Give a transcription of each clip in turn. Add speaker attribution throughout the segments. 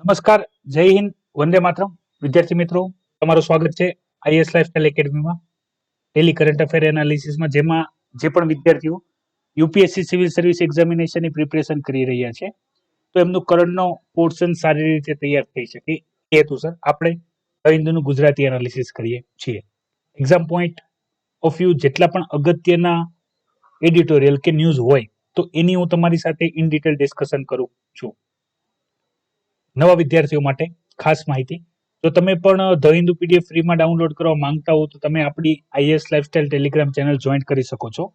Speaker 1: નમસ્કાર, જય હિન્દ, વંદે માતરમ. વિદ્યાર્થી મિત્રો, તમારું સ્વાગત છે આઈએસ લાઇફસ્ટાઇલ એકેડમીમાં ડેલી કરંટ અફેર એનાલિસિસમાં, જેમાં જે પણ વિદ્યાર્થીઓ યુપીએસસી સિવિલ સર્વિસ એક્ઝામિનેશનની પ્રિપેરેશન કરી રહ્યા છે તો એમનું કરંટનો પોર્શન સારી રીતે તૈયાર થઈ શકે એ હેતુસર આપણે હિન્દુનું ગુજરાતી એનાલિસિસ કરીએ છીએ. એક્ઝામ પોઈન્ટ ઓફ વ્યૂ જેટલા પણ અગત્યના એડિટોરિયલ કે ન્યૂઝ હોય તો એની હું તમારી સાથે ઇન ડિટેલ ડિસ્કશન કરું છું. નવા વિદ્યાર્થીઓ માટે ખાસ માહિતી, જો તમે પણ ધ હિન્દુ પીડીએફ ફ્રીમાં ડાઉનલોડ કરવા માંગતા હો તો તમે આપણી IS lifestyle Telegram channel join કરી શકો છો.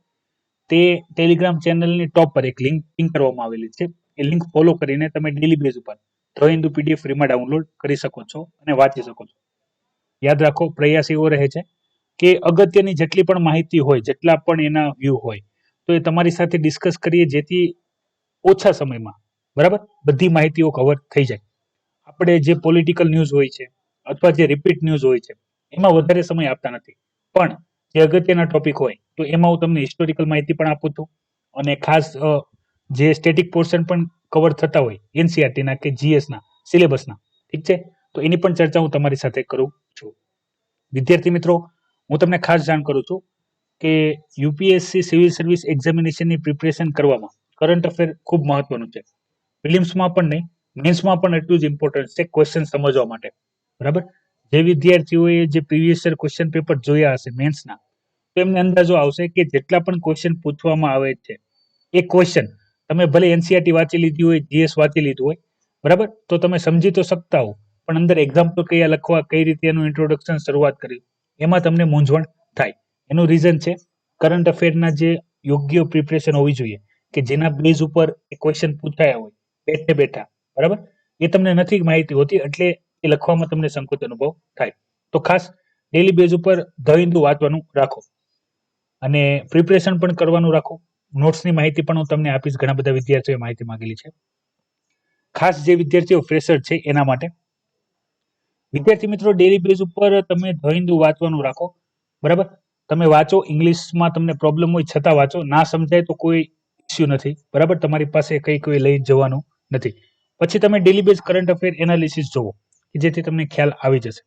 Speaker 1: તે ટેલિગ્રામ ચેનલની ટોપ પર એક લિંક કરવામાં આવેલી છે. એ લિંક ફોલો કરીને તમે ડેલી બેઝ ઉપર ધ હિન્દુ પીડીએફ ફ્રીમાં ડાઉનલોડ કરી શકો છો અને વાંચી શકો છો. યાદ રાખો, પ્રયાસ એવો રહે છે કે અગત્યની જેટલી પણ માહિતી હોય, જેટલા પણ એના વ્યૂ હોય, તો એ તમારી સાથે ડિસ્કસ કરીએ જેથી ઓછા સમયમાં બરાબર બધી માહિતીઓ કવર થઈ જાય. આપણે જે પોલિટિકલ ન્યૂઝ હોય છે અથવા જે રિપીટ ન્યૂઝ હોય છે એમાં વધારે સમય આપતા નથી, પણ જે અગત્યના ટોપિક હોય તો એમાં હું તમને હિસ્ટોરિકલ માહિતી પણ આપું છું અને ખાસ જે સ્ટેટિક પોર્શન પણ કવર થતા હોય એનસીઆરટીના કે જીએસના સિલેબસના, ઠીક છે, તો એની પણ ચર્ચા હું તમારી સાથે કરું છું. વિદ્યાર્થી મિત્રો, હું તમને ખાસ જાણ કરું છું કે યુપીએસસી સિવિલ સર્વિસ એક્ઝામિનેશનની પ્રિપેરેશન કરવામાં કરંટ અફેર ખૂબ મહત્વનું છે. ફિલિમ્સમાં પણ નહીં, મેન્સમાં પણ એટલું જ ઇમ્પોર્ટન્ટ છે ક્વેશ્ચન સમજવા માટે. બરાબર, જે વિદ્યાર્થીઓએ જે પ્રીવિયસ યર ક્વેશ્ચન પેપર જોયા હશે મેન્સના, તો એમને અંદાજો આવશે કે જેટલા પણ ક્વેશ્ચન પૂછવામાં આવે છે એ ક્વેશ્ચન તમે ભલે એનસીઆરટી વાંચી લીધી હોય, જીએસ વાંચી લીધું હોય, બરાબર, તો તમે સમજી તો શકતા હો, પણ અંદર એક્ઝામ્પલ કયા લખવા, કઈ રીતે એનું ઇન્ટ્રોડક્શન શરૂઆત કરી, એમાં તમને મૂંઝવણ થાય. એનું રીઝન છે કરંટ અફેરના જે યોગ્ય પ્રિપરેશન હોવી જોઈએ કે જેના બેઝ ઉપર એ ક્વેશ્ચન પૂછાયા હોય બેઠે બેઠા, બરાબર, એ તમને નથી માહિતી હોતી, એટલે એ લખવામાં તમને સંકોચ અનુભવ થાય. તો ખાસ ડેલી બેઝ ઉપર ધ હિન્દુ વાંચવાનું રાખો અને પ્રિપરેશન પણ કરવાનું રાખો. નોટ્સની માહિતી પણ હું તમને આપીશ, ઘણા બધા વિદ્યાર્થીઓએ માહિતી માંગેલી છે. ખાસ જે વિદ્યાર્થીઓ ફ્રેશર છે એના માટે વિદ્યાર્થી મિત્રો, ડેલી બેઝ ઉપર તમે ધ હિન્દુ વાંચવાનું રાખો. બરાબર, તમે વાંચો, ઇંગ્લિશમાં તમને પ્રોબ્લેમ હોય છતાં વાંચો, ના સમજાય તો કોઈ ઇસ્યુ નથી. બરાબર, તમારી પાસે કઈ કોઈ લઈ જવાનું નથી. પછી તમે daily base current affair analysis જોવો કે જેથી તમને ખ્યાલ આવી જશે.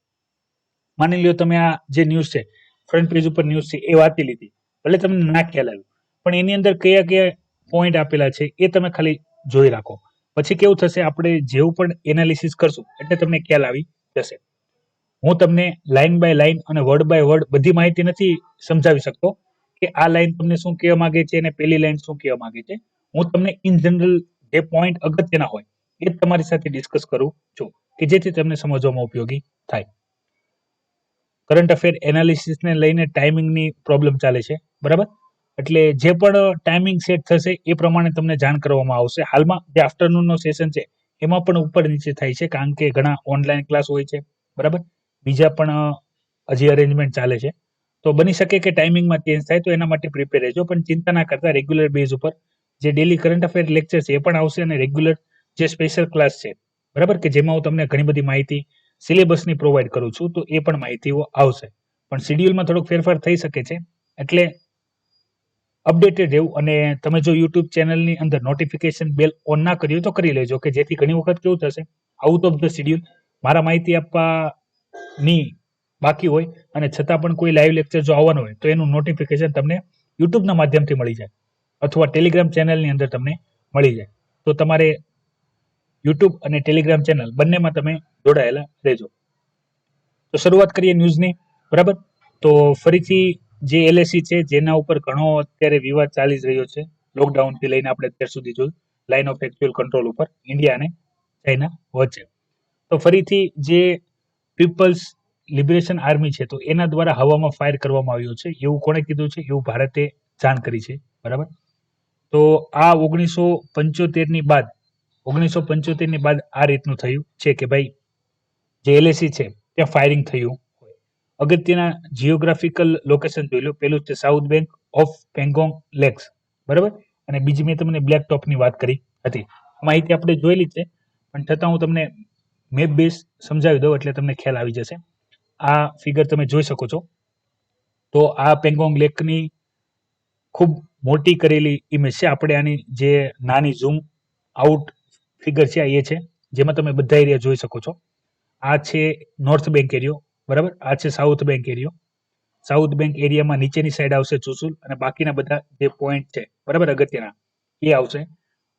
Speaker 1: માની લ્યો તમે આ જે ન્યૂઝ છે, ફ્રન્ટ પેજ ઉપર ન્યૂઝ છે, એ વાંચી લીધી, ભલે તમને ના ખ્યાલ આવ્યું, પણ એની અંદર કયા કયા પોઈન્ટ આપેલા છે એ તમે ખાલી જોઈ રાખો. પછી કેવું થશે, આપણે જેવું પણ એનાલિસિસ કરશું એટલે તમને ખ્યાલ આવી જશે. હું તમને લાઈન બાય લાઈન અને વર્ડ બાય વર્ડ બધી માહિતી નથી સમજાવી શકતો કે આ લાઈન તમને શું કહેવા માંગે છે અને પેલી લાઈન શું કહેવા માંગે છે. હું તમને ઇન જનરલ જે પોઈન્ટ અગત્યના હોય એ તમારી સાથે ડિસ્કસ કરું છું કે જેથી તમને સમજવામાં ઉપયોગી થાય. કરંટ અફેર એનાલિસિસને લઈને ટાઈમિંગની પ્રોબ્લેમ ચાલે છે, બરાબર, એટલે જે પણ ટાઈમિંગ સેટ થશે એ પ્રમાણે તમને જાણ કરવામાં આવશે. હાલમાં જે આફ્ટરનૂનનો સેશન છે એમાં પણ ઉપર નીચે થાય છે કારણ કે ઘણા ઓનલાઈન ક્લાસ હોય છે, બરાબર, બીજા પણ હજી અરેન્જમેન્ટ ચાલે છે, તો બની શકે કે ટાઈમિંગમાં ચેન્જ થાય, તો એના માટે પ્રિપેર રહેજો. પણ ચિંતા ના કરતા, રેગ્યુલર બેઝ ઉપર જે ડેલી કરંટ અફેર લેક્ચર છે એ પણ આવશે અને રેગ્યુલર જે સ્પેશિયલ ક્લાસ છે, બરાબર, કે જેમાં હું તમને ઘણી બધી માહિતી સિલેબસની પ્રોવાઈડ કરું છું, તો એ પણ માહિતીઓ આવશે. પણ શેડ્યુલમાં થોડોક ફેરફાર થઈ શકે છે, એટલે અપડેટેડ રહેવું. અને તમે જો યુટ્યુબ ચેનલની અંદર નોટિફિકેશન બેલ ઓન ના કર્યું તો કરી લેજો કે જેથી ઘણી વખત કેવું થશે, આઉટ ઓફ ધ શેડ્યુલ મારા માહિતી આપવાની બાકી હોય અને છતાં પણ કોઈ લાઈવ લેક્ચર જો આવવાનું હોય તો એનું નોટિફિકેશન તમને યુટ્યુબના માધ્યમથી મળી જાય અથવા ટેલિગ્રામ ચેનલની અંદર તમને મળી જાય. તો તમારે યુટ્યુબ અને ટેલિગ્રામ ચેનલ બંનેમાં તમે જોડાયેલા રહેજો. તો શરૂઆત કરીએ ન્યૂઝની, બરાબર. તો ફરીથી જે એલએસી છે જેના ઉપર ઘણો અત્યારે વિવાદ ચાલી રહ્યો છે, લોકડાઉનથી લઈને આપણે અત્યાર સુધી જોયું, લાઇન ઓફ એકચ્યુઅલ કંટ્રોલ ઉપર ઇન્ડિયા અને ચાઇના વચ્ચે. તો ફરીથી જે પીપલ્સ લિબરેશન આર્મી છે તો એના દ્વારા હવામાં ફાયર કરવામાં આવ્યો છે, એવું કોણે કીધું છે, એવું ભારતે જાણ કરી છે, બરાબર. તો આ 1975ની બાદ આ રીતનું થયું છે કે ભાઈ જે એલએસી છે ત્યાં ફાયરિંગ થયું હોય. અગત્યના જીઓગ્રાફિકલ લોકેશન જોઈ લો. પેલું છે south bank of Pangong lakes, બરાબર, અને બીજી મેં તમને બ્લેક ટોપની વાત કરી હતી. માહિતી આપણે જોયેલી છે, પણ છતાં હું તમને મેપ બેઝ સમજાવી દઉં એટલે તમને ખ્યાલ આવી જશે. આ ફિગર તમે જોઈ શકો છો. તો આ પેંગોંગ લેકની ખૂબ મોટી કરેલી ઇમેજ છે. આપણે આની જે નાની ઝૂમ આઉટ ફિગર છે એ છે જેમાં તમે બધા એરિયા જોઈ શકો છો. આ છે નોર્થ બેંક એરિયો, બરાબર. આ છે સાઉથ બેંક એરિયો. સાઉથ બેંક એરિયામાં નીચેની સાઈડ આવશે ચુસુલ અને બાકીના બધા જે પોઈન્ટ છે, બરાબર, અગત્યના એ આવશે.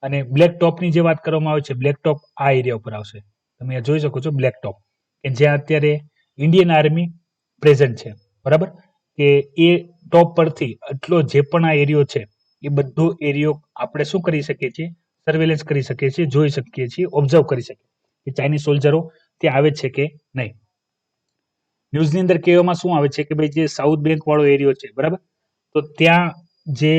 Speaker 1: અને બ્લેક ટોપની જે વાત કરવામાં આવે છે, બ્લેક ટોપ આ એરિયા ઉપર આવશે. તમે આ જોઈ શકો છો બ્લેક ટોપ, કે જ્યાં અત્યારે ઇન્ડિયન આર્મી પ્રેઝન્ટ છે, બરાબર. કે એ ટોપ પરથી આટલો જે પણ આ એરિયો છે એ બધો એરિયો આપણે શું કરી શકીએ છીએ, સર્વેલન્સ કરી શકીએ છીએ, જોઈ શકીએ છીએ, ઓબ્ઝર્વ કરી શકીએ કે ચાઇનીઝ સોલ્જરો ત્યાં આવે છે કે નહીં. ન્યૂઝની અંદર કહેવામાં શું આવે છે કે ભાઈ જે સાઉથ બેંક વાળો એરિયો છે, બરાબર, તો ત્યાં જે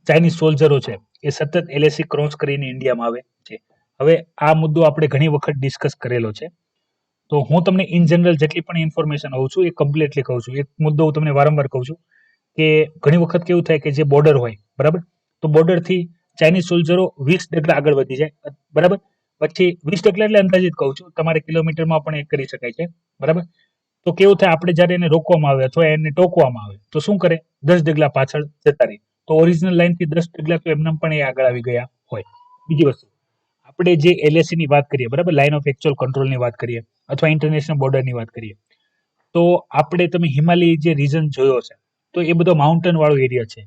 Speaker 1: ચાઇનીઝ સોલ્જરો છે એ સતત એલએસી ક્રોસ કરીને ઇન્ડિયામાં આવે છે. હવે આ મુદ્દો આપણે ઘણી વખત ડિસ્કસ કરેલો છે, તો હું તમને ઇન જનરલ જેટલી પણ ઇન્ફોર્મેશન હોઉં છું એ કમ્પ્લીટલી કહું છું. એક મુદ્દો હું તમને વારંવાર કહું છું કે ઘણી વખત કેવું થાય કે જે બોર્ડર હોય, બરાબર, તો બોર્ડરથી ચાઇનીઝ સોલ્જરો 20 ડગલા આગળ વધી જાય, બરાબર. પછી 20 ડગલા એટલે અંદાજિત કહું છું, તમારે કિલોમીટરમાં પણ એ કરી શકાય છે, બરાબર. તો કેવું થાય, આપણે જયારે એને રોકવામાં આવે અથવા એને ટોકવામાં આવે તો શું કરે, 10 ડગલા પાછળ જતા રહે. તો ઓરિજિનલ લાઈન થી 10 ડગલા તો એમને પણ એ આગળ આવી ગયા હોય. બીજી વસ્તુ, આપણે જે એલએસી ની વાત કરીએ, બરાબર, લાઇન ઓફ એકચ્યુઅલ કંટ્રોલ ની વાત કરીએ અથવા ઇન્ટરનેશનલ બોર્ડર ની વાત કરીએ, તો આપણે તમે હિમાલય જે રીજન જોયો છે, તો એ બધો માઉન્ટેન વાળો એરિયા છે.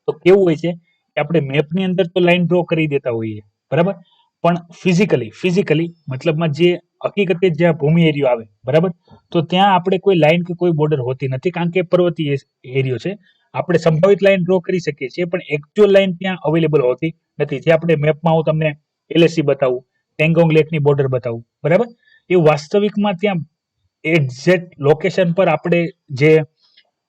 Speaker 1: તો કેવું હોય છે કે આપણે મેપની અંદર તો લાઈન ડ્રો કરી દેતા હોઈએ, બરાબર, પણ ફિઝિકલી મતલબમાં જે હકીકતે જ્યાં ભૂમિ એરિયો આવે, બરાબર, તો ત્યાં આપણે કોઈ લાઈન કે કોઈ બોર્ડર હોતી નથી, કારણ કે પર્વતીય એરિયો છે. આપણે સંભવિત લાઈન ડ્રો કરી શકીએ છીએ, પણ એકચ્યુઅલ લાઈન ત્યાં અવેલેબલ હોતી નથી. જે આપણે મેપમાં હું તમને એલએસી બતાવું, પેંગોંગ લેકની બોર્ડર બતાવું, બરાબર, એ વાસ્તવિકમાં ત્યાં એક્ઝેક્ટ લોકેશન પર આપણે જે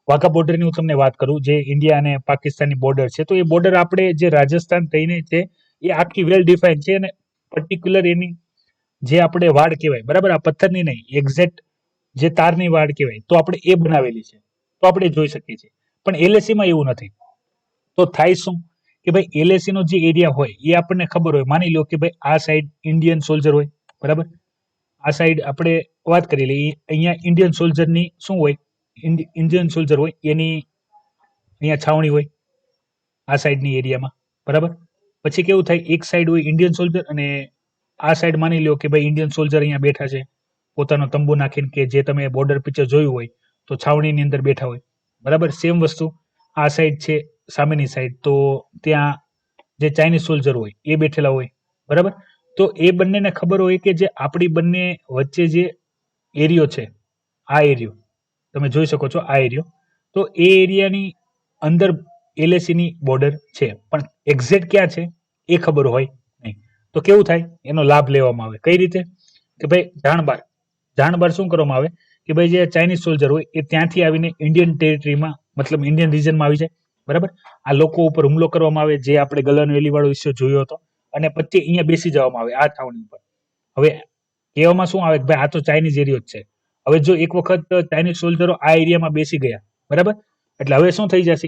Speaker 1: વાઘા બોર્ડરની હું તમને વાત કરું, જે ઇન્ડિયા અને પાકિસ્તાનની બોર્ડર છે, તો એ બોર્ડર આપણે જે રાજસ્થાન થઈને છે એ આખી વેલ ડિફાઇન છે અને પર્ટિક્યુલર એની જે આપણે વાડ કહેવાય, બરાબર, આ પથ્થરની નહીં, એક્ઝેક્ટ જે તારની વાડ કહેવાય, તો આપણે એ બનાવેલી છે, તો આપણે જોઈ શકીએ છીએ. પણ એલએસીમાં એવું નથી. તો થાય શું કે ભાઈ એલએસી નો જે એરિયા હોય એ આપણને ખબર હોય. માની લો કે ભાઈ આ સાઈડ ઇન્ડિયન સોલ્જર હોય, બરાબર, આ સાઈડ આપણે વાત કરી લઈએ, અહીંયા ઇન્ડિયન સોલ્જરની શું હોય, ઇન્ડિયન સોલ્જર હોય એની અહીંયા છાવણી હોય આ સાઈડની એરિયામાં, બરાબર. પછી કેવું થાય, એક સાઈડ હોય ઇન્ડિયન સોલ્જર અને આ સાઈડ માની લો કે ભાઈ ઇન્ડિયન સોલ્જર અહીંયા બેઠા છે પોતાનો તંબુ નાખીને, કે જે તમે બોર્ડર પિક્ચર જોયું હોય તો છાવણીની અંદર બેઠા હોય, બરાબર. સેમ વસ્તુ આ સાઈડ છે સામેની સાઈડ, તો ત્યાં જે ચાઇનીઝ સોલ્જર હોય એ બેઠેલા હોય, બરાબર. તો એ બંનેને ખબર હોય કે જે આપણી બંને વચ્ચે જે એરિયો છે, આ એરિયો તમે જોઈ શકો છો, આ એરિયો, તો એ એરિયાની અંદર એલએસી ની બોર્ડર છે, પણ એક્ઝેક્ટ ક્યાં છે એ ખબર હોય નહીં. તો કેવું થાય, એનો લાભ લેવામાં આવે. કઈ રીતે કે ભાઈ જાણબાર શું કરવામાં આવે કે ભાઈ જે ચાઇનીઝ સોલ્જર હોય એ ત્યાંથી આવીને ઇન્ડિયન ટેરિટરીમાં, મતલબ ઇન્ડિયન રિજનમાં આવી જાય, બરાબર. આ લોકો ઉપર હુમલો કરવામાં આવે, જે આપણે ગલન વેલી વાળો ઇસ્યુ જોયો હતો, અને પછી અહીંયા બેસી જવામાં આવે આ છાવણી ઉપર. હવે કહેવામાં શું આવે કે ભાઈ આ તો ચાઇનીઝ એરિયો જ છે. હવે જો એક વખત ચાઇનીઝ સોલ્જરો આ એરિયામાં બેસી ગયા, બરાબર, એટલે હવે શું થઈ જશે,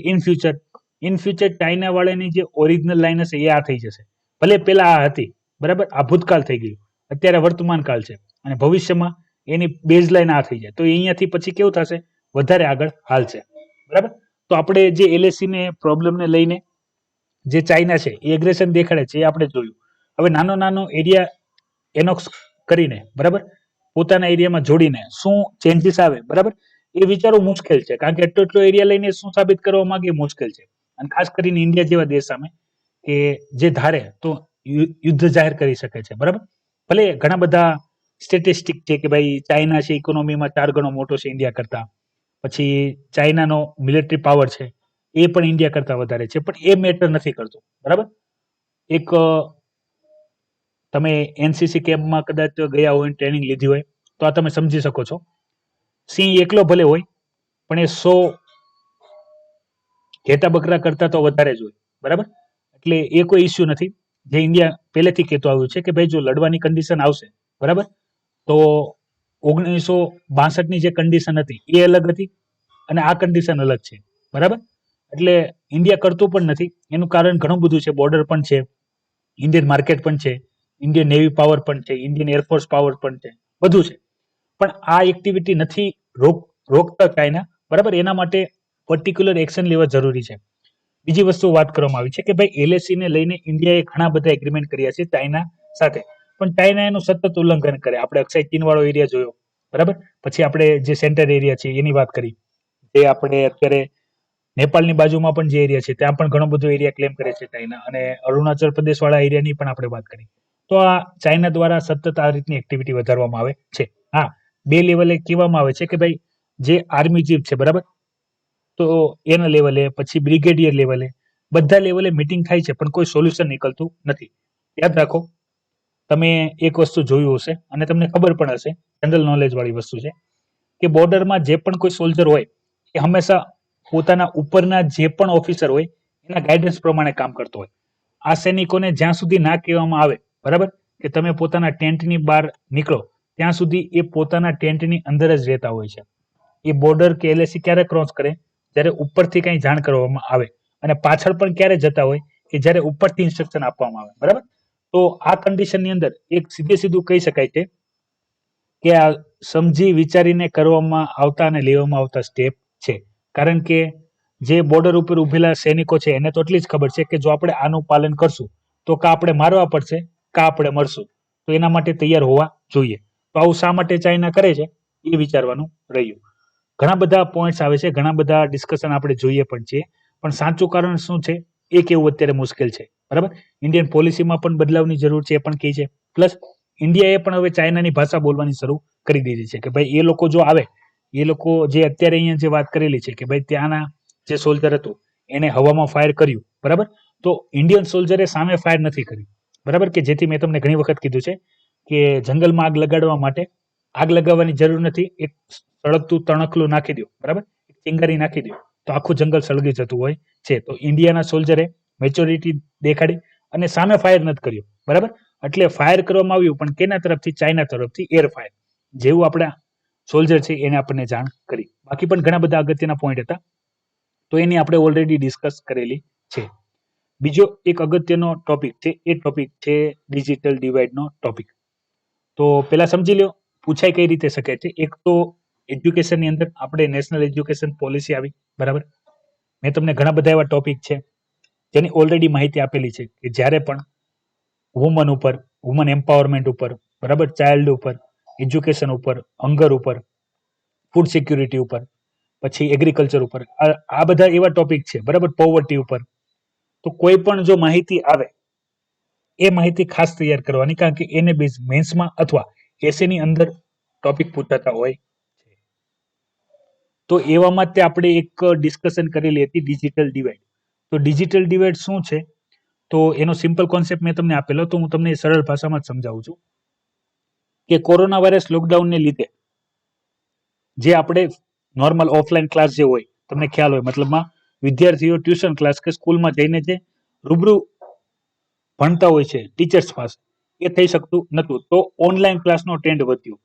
Speaker 1: ઇન ફ્યુચર ચાઇના વાળાની જે ઓરિજિનલ લાઈન હશે એ આ થઈ જશે. ભલે પેલા આ હતી, બરાબર, આ ભૂતકાળ થઈ ગયું, અત્યારે વર્તમાન કાળ છે, અને ભવિષ્યમાં એની બેઝ લાઈન આ થઈ જાય, તો અહીંયાથી પછી કેવું થશે, વધારે આગળ હાલશે, બરાબર. તો આપણે જે એલએસી ને પ્રોબ્લેમને લઈને જે ચાઇના છે એ એગ્રેશન દેખાડે છે એ આપણે જોયું. હવે નાનો એરિયા એનોક્સ કરીને, બરાબર, પોતાના એરિયામાં જોડીને શું ચેન્જીસ આવે, બરાબર, એ વિચારવું મુશ્કેલ છે, કારણ કે એટલો એરિયા લઈને શું સાબિત કરવા માંગે એ મુશ્કેલ છે. અને ખાસ કરીને ઇન્ડિયા જેવા દેશ સામે કે જે ધારે તો યુદ્ધ જાહેર કરી શકે છે, બરાબર. ભલે ઘણા બધા સ્ટેટિસ્ટિક છે કે ભાઈ ચાઇના છે ઇકોનોમીમાં 4 ગણો મોટો છે ઇન્ડિયા કરતા, પછી ચાઇનાનો મિલિટરી પાવર છે એ પણ ઇન્ડિયા કરતા વધારે છે, પણ એ મેટર નથી કરતું, બરાબર. એક તમે એનસીસી કેમ્પમાં કદાચ ગયા હોય, ટ્રેનિંગ લીધી હોય, તો આ તમે સમજી શકો છો. સિંહ એકલો ભલે હોય પણ એ 100 ઘેટા બકરા કરતા તો વધારે જ હોય, બરાબર. એટલે એ કોઈ ઇસ્યુ નથી. જે ઇન્ડિયા પહેલેથી કહેતો આવ્યું છે કે ભાઈ જો લડવાની કન્ડિશન આવશે, બરાબર, તો 1962ની જે કન્ડિશન હતી એ અલગ હતી અને આ કન્ડિશન અલગ છે, બરાબર. એટલે ઇન્ડિયા કરતું પણ નથી. એનું કારણ ઘણું બધું છે. બોર્ડર પણ છે, ઇન્ડિયન માર્કેટ પણ છે, ઇન્ડિયન નેવી પાવર પણ છે, ઇન્ડિયન એરફોર્સ પાવર પણ છે, બધું છે. પણ આ એક્ટિવિટી નથી રોકતા ચાઇના, બરાબર. એના માટે પર્ટિક્યુલર એક્શન લેવા જરૂરી છે. બીજી વસ્તુ વાત કરવામાં આવી છે કે ભાઈ એલએસી ને લઈને ઇન્ડિયાએ ઘણા બધા એગ્રીમેન્ટ કર્યા છે ચાઇના સાથે, પણ ચાઇના એનું સતત ઉલ્લંઘન કરે. આપણે અક્ષય ચીન વાળો એરિયા જોયો, બરાબર. પછી આપણે જે સેન્ટર એરિયા છે એની વાત કરી, જે આપણે અત્યારે નેપાળની બાજુમાં પણ જે એરિયા છે ત્યાં પણ ઘણો બધો એરિયા ક્લેમ કરે છે ચાઇના, અને અરુણાચલ પ્રદેશ વાળા એરિયાની પણ આપણે વાત કરી. તો આ ચાઇના દ્વારા સતત આ રીતની એક્ટિવિટી વધારવામાં આવે છે. હા, બે લેવલે કહેવામાં આવે છે કે ભાઈ જે આર્મી ચીફ છે, બરાબર, તો એના લેવલે, પછી બ્રિગેડિયર લેવલે, બધા લેવલે મિટિંગ થાય છે, પણ કોઈ સોલ્યુશન નીકળતું નથી. યાદ રાખો, તમે એક વસ્તુ જોયું હશે અને તમને ખબર પણ હશે, જનરલ નોલેજ વાળી વસ્તુ છે કે બોર્ડરમાં જે પણ કોઈ સોલ્જર હોય એ હંમેશા પોતાના ઉપરના જે પણ ઓફિસર હોય એના ગાઈડન્સ પ્રમાણે કામ કરતો હોય. આ સૈનિકોને જ્યાં સુધી ના કહેવામાં આવે, બરાબર, કે તમે પોતાના ટેન્ટની બહાર નીકળો, ત્યાં સુધી એ પોતાના ટેન્ટની અંદર જ રહેતા હોય છે. એ બોર્ડર કે એલએસી ક્યારે ક્રોસ કરે, જ્યારે ઉપરથી કંઈ જાણ કરવામાં આવે, અને પાછળ પણ ક્યારે જતા હોય કે જ્યારે ઉપરથી ઇન્સ્ટ્રક્શન આપવામાં આવે, બરાબર. તો આ કન્ડિશનની અંદર એક સીધું કહી શકાય છે કે આ સમજી વિચારીને કરવામાં આવતા અને લેવામાં આવતા સ્ટેપ છે. કારણ કે જે બોર્ડર ઉપર ઉભેલા સૈનિકો છે એને તો એટલી જ ખબર છે કે જો આપણે આનું પાલન કરશું તો કા આપણે મારવા પડશે, કા આપણે મરશું. તો એના માટે તૈયાર હોવા જોઈએ. તો આવું શા માટે ચાઇના કરે છે એ વિચારવાનું રહ્યું. ઘણા બધા પોઈન્ટ્સ આવે છે, ઘણા બધા ડિસ્કશન આપણે જોઈએ પણ છીએ, પણ સાચું કારણ શું છે એ કેવું અત્યારે મુશ્કેલ છે, બરાબર. ઇન્ડિયન પોલિસીમાં પણ બદલાવની જરૂર છે, એ પણ કહે છે. પ્લસ ઇન્ડિયાએ પણ હવે ચાઇનાની ભાષા બોલવાની શરૂ કરી દીધી છે કે ભાઈ એ લોકો જો આવે, એ લોકો જે અત્યારે અહીંયા જે વાત કરેલી છે કે ભાઈ ત્યાંના જે સોલ્જર હતું એને હવામાં ફાયર કર્યું, બરાબર, તો ઇન્ડિયન સોલ્જરે સામે ફાયર નથી કર્યું, બરાબર, કે જેથી મેં તમને ઘણી વખત કીધું છે કે જંગલમાં આગ લગાડવા માટે આગ લગાવવાની જરૂર નથી, એક સળગતું તણખલું નાખી દો, બરાબર, ચિંગારી નાખી દો, તો આખું જંગલ સળગી જતું હોય છે. તો ઇન્ડિયાના સોલ્જરે મેચ્યોરિટી દેખાડી અને સામે ફાયર નથી કર્યું, બરાબર. એટલે ફાયર કરવામાં આવ્યું, પણ કેના તરફથી? ચાઇના તરફથી એર ફાયર. જેવું આપણા સોલ્જર છે એને આપણને જાણ કરી. બાકી પણ ઘણા બધા અગત્યના પોઈન્ટ હતા, તો એની આપણે ઓલરેડી ડિસ્કસ કરેલી છે. બીજો એક અગત્યનો ટોપિક છે, એ ટોપિક છે ડિજિટલ ડિવાઇડનો ટોપિક. તો પેલા સમજી લો પૂછાઈ કઈ રીતે શકે છે. એક તો એજ્યુકેશનની અંદર આપણે નેશનલ એજ્યુકેશન પોલિસી આવી, બરાબર. મેં તમને ઘણા બધા એવા ટોપિક છે જેની ઓલરેડી માહિતી આપેલી છે કે જ્યારે પણ વુમન ઉપર, વુમન એમ્પાવરમેન્ટ ઉપર, બરાબર, ચાઇલ્ડ ઉપર, એજ્યુકેશન ઉપર, હંગર ઉપર, ફૂડ સિક્યુરિટી ઉપર, પછી એગ્રીકલ્ચર ઉપર, આ બધા એવા ટોપિક છે, બરાબર, પોવર્ટી ઉપર. તો કોઈ પણ જો માહિતી આવે એ માહિતી ખાસ તૈયાર કરવાની, કારણ કે એને બેઝ મેન્સમાં અથવા એસેની અંદર ટોપિક પૂછાતા હોય છે. તો એવામાં તે આપણે એક ડિસ્કશન કરેલી હતી ડિજિટલ ડિવાઇડ. તો ડિજિટલ ડિવાઇડ શું છે? તો એનો સિમ્પલ કોન્સેપ્ટ મેં તમને આપેલો, તો હું તમને સરળ ભાષામાં જ સમજાવું છું કે કોરોના વાયરસ લોકડાઉનને લીધે જે આપણે નોર્મલ ઓફલાઈન ક્લાસ જે હોય, તમને ખ્યાલ હોય, મતલબમાં વિદ્યાર્થીઓ ટ્યુશન ક્લાસ કે સ્કૂલમાં જઈને જે રૂબરૂ ભણતા હોય છે ટીચર્સ પાસે, એ થઈ શકતું નહોતું. તો ઓનલાઈન ક્લાસનો ટ્રેન્ડ વધ્યો.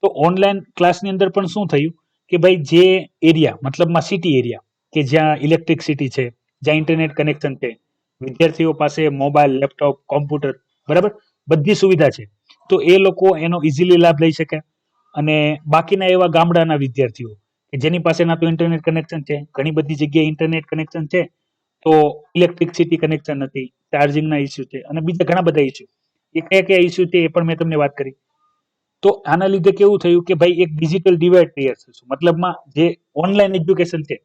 Speaker 1: તો ઓનલાઈન ક્લાસની અંદર પણ શું થયું કે ભાઈ જે એરિયા, મતલબમાં સિટી એરિયા કે જ્યાં ઇલેક્ટ્રિસિટી છે, જ્યાં ઇન્ટરનેટ કનેક્શન છે, વિદ્યાર્થીઓ પાસે મોબાઈલ, લેપટોપ, કોમ્પ્યુટર, બરાબર, બધી સુવિધા છે, તો એ લોકો એનો ઇઝીલી લાભ લઈ શકે. અને બાકીના એવા ગામડાના વિદ્યાર્થીઓ કે જેની પાસે ના તો ઇન્ટરનેટ કનેક્શન છે, ઘણી બધી જગ્યાએ ઇન્ટરનેટ કનેક્શન છે, તો ઇલેક્ટ્રિસિટી કનેક્શન નથી, ચાર્જિંગના ઇસ્યુ છે, અને બીજા ઘણા બધા ઇસ્યુ. એ કયા કયા ઇસ્યુ છે એ પણ મેં તમને વાત કરી. તો આના લીધે કેવું થયું કે ભાઈ એક ડિજિટલ ડિવાઇડ તૈયાર થશે. મતલબમાં જે ઓનલાઈન એજ્યુકેશન છે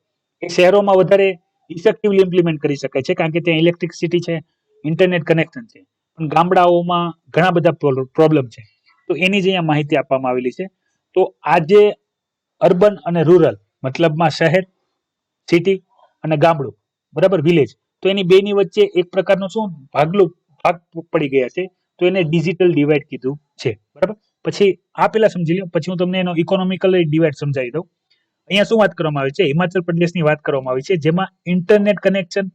Speaker 1: એ શહેરોમાં વધારે ઇફેક્ટિવલી ઇમ્પ્લિમેન્ટ કરી શકાય છે, કારણ કે ત્યાં ઇલેક્ટ્રિસિટી છે, ઇન્ટરનેટ કનેક્શન છે. પણ ગામડાઓમાં ઘણા બધા પ્રોબ્લેમ છે. તો એની જ અહીંયા માહિતી આપવામાં આવેલી છે. તો આજે અર્બન અને રૂરલ, મતલબમાં શહેર, સિટી અને ગામડું, બરાબર, વિલેજ, તો એની બેની વચ્ચે એક પ્રકારનું શું ભાગ પડી ગયા છે. તો એને ડિજિટલ ડિવાઇડ કીધું છે, બરાબર. પછી આ પેલા સમજી લો, પછી હું તમને એનો ઇકોનોમિકલ ડિવાઇડ સમજાવી દઉં. અહીંયા શું વાત કરવામાં આવી છે? હિમાચલ પ્રદેશની વાત કરવામાં આવી છે, જેમાં ઇન્ટરનેટ કનેક્શન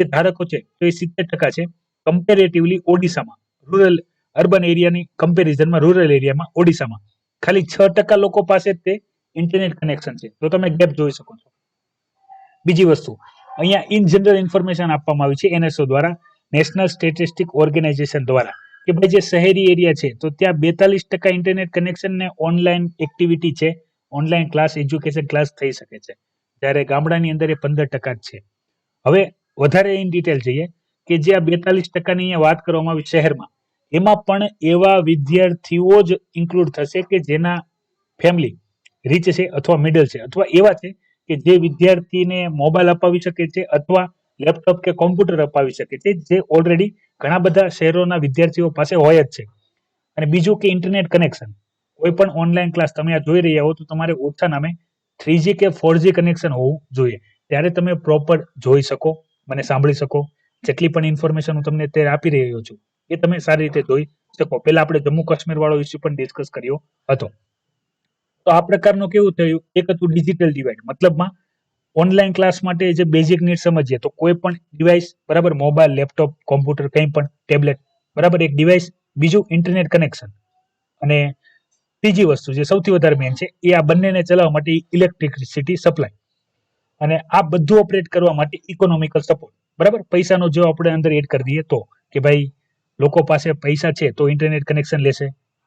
Speaker 1: જે ધારકો છે તો એ 70% છે. કમ્પેરેટિવલી ઓડિશામાં રૂરલ અર્બન એરિયાની કમ્પેરિઝનમાં રૂરલ એરિયામાં ઓડિશામાં ખાલી 6% લોકો પાસે તે ઇન્ટરનેટ કનેક્શન છે. તો તમે ગેપ જોઈ શકો છો. બીજી વસ્તુ, અહીંયા ઇન જનરલ ઇન્ફોર્મેશન આપવામાં આવી છે એનએસઓ દ્વારા, નેશનલ સ્ટેટિસ્ટિક ઓર્ગેનાઇઝેશન દ્વારા, કે ભાઈ જે શહેરી એરિયા છે તો ત્યાં 42% ઇન્ટરનેટ કનેક્શન ને ઓનલાઈન એક્ટિવિટી છે, ઓનલાઈન ક્લાસ, એજ્યુકેશન ક્લાસ થઈ શકે છે, જ્યારે ગામડાની અંદર એ 15% જ છે. હવે વધારે ઇન ડિટેલ જઈએ કે જે આ 42%ની અહીંયા વાત કરવામાં આવી શહેરમાં, એમાં પણ એવા વિદ્યાર્થીઓ જ ઇન્ક્લુડ થશે કે જેના ફેમિલી રીચ છે અથવા મિડલ છે અથવા એવા છે કે જે વિદ્યાર્થીને મોબાઈલ અપાવી શકે છે અથવા લેપટોપ કે કોમ્પ્યુટર અપાવી શકે છે, જે ઓલરેડી ઘણા બધા શહેરોના વિદ્યાર્થીઓ પાસે હોય જ છે. અને બીજું કે ઇન્ટરનેટ કનેક્શન. કોઈ પણ ઓનલાઈન ક્લાસ તમે આ જોઈ રહ્યા હો તો તમારે ઓછા નામે 3G કે 4G કનેક્શન હોવું જોઈએ. ત્યારે તમે પ્રોપર જોઈ શકો, મને સાંભળી શકો, જેટલી પણ ઇન્ફોર્મેશન હું તમને અત્યારે આપી રહ્યો છું એ તમે સારી રીતે જોઈ શકો. પહેલા આપણે જમ્મુ કાશ્મીર વાળો ઇસ્યુ પણ ડિસ્કસ કર્યો હતો. તો આ પ્રકારનું કેવું થયું, એક હતું ડિજિટલ ડિવાઇડ, મતલબમાં ઓનલાઈન ક્લાસ માટે જે બેઝિક નીડ સમજીએ તો કોઈ પણ ડિવાઇસ, બરાબર, મોબાઈલ, લેપટોપ, કોમ્પ્યુટર, કંઈ પણ ટેબ્લેટ, બરાબર, એક ડિવાઇસ. બીજું ઇન્ટરનેટ કનેક્શન. અને ત્રીજી વસ્તુ જે સૌથી વધારે મેન છે એ આ બંનેને ચલાવવા માટે ઇલેક્ટ્રિસિટી સપ્લાય. અને આ બધું ઓપરેટ કરવા માટે ઇકોનોમિકલ સપોર્ટ, બરાબર. પૈસાનો જો આપણે અંદર એડ કરી દઈએ તો કે ભાઈ લોકો પાસે પૈસા છે તો ઇન્ટરનેટ કનેક્શન લેશે,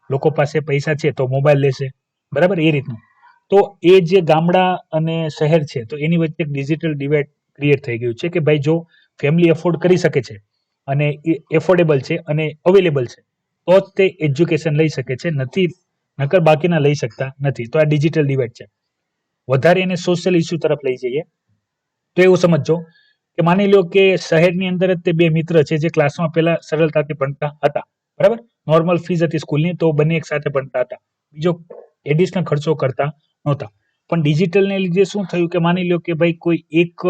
Speaker 1: લોકો પાસે પૈસા છે તો મોબાઈલ લેશે, બરાબર, એ રીતનું. તો એ જે ગામડા અને શહેર છે તો એની વચ્ચે એક ડિજિટલ ડિવાઇડ ક્રિએટ થઈ ગયું છે કે ભાઈ જો ફેમિલી એફોર્ડ કરી શકે છે અને એ એફોર્ડેબલ છે અને અવેલેબલ છે તો જ તે એજ્યુકેશન લઈ શકે છે, નથી નકર બાકીના લઈ શકતા નથી. તો આ ડિજિટલ ડિવાઇડ છે. વધારે એને સોશિયલ ઇસ્યુ તરફ લઈ જઈએ તો એવું સમજો કે માની લો કે શહેરની અંદર જ તે બે મિત્ર છે જે ક્લાસમાં પહેલા સરળતાથી ભણતા હતા, બરાબર, નોર્મલ ફીસ હતી સ્કૂલની તો બંને એક સાથે ભણતા હતા, બીજો એડિશનલ ખર્ચો કરતા નહોતા. પણ ડિજિટલને લીધે શું થયું કે માની લો કે ભાઈ કોઈ એક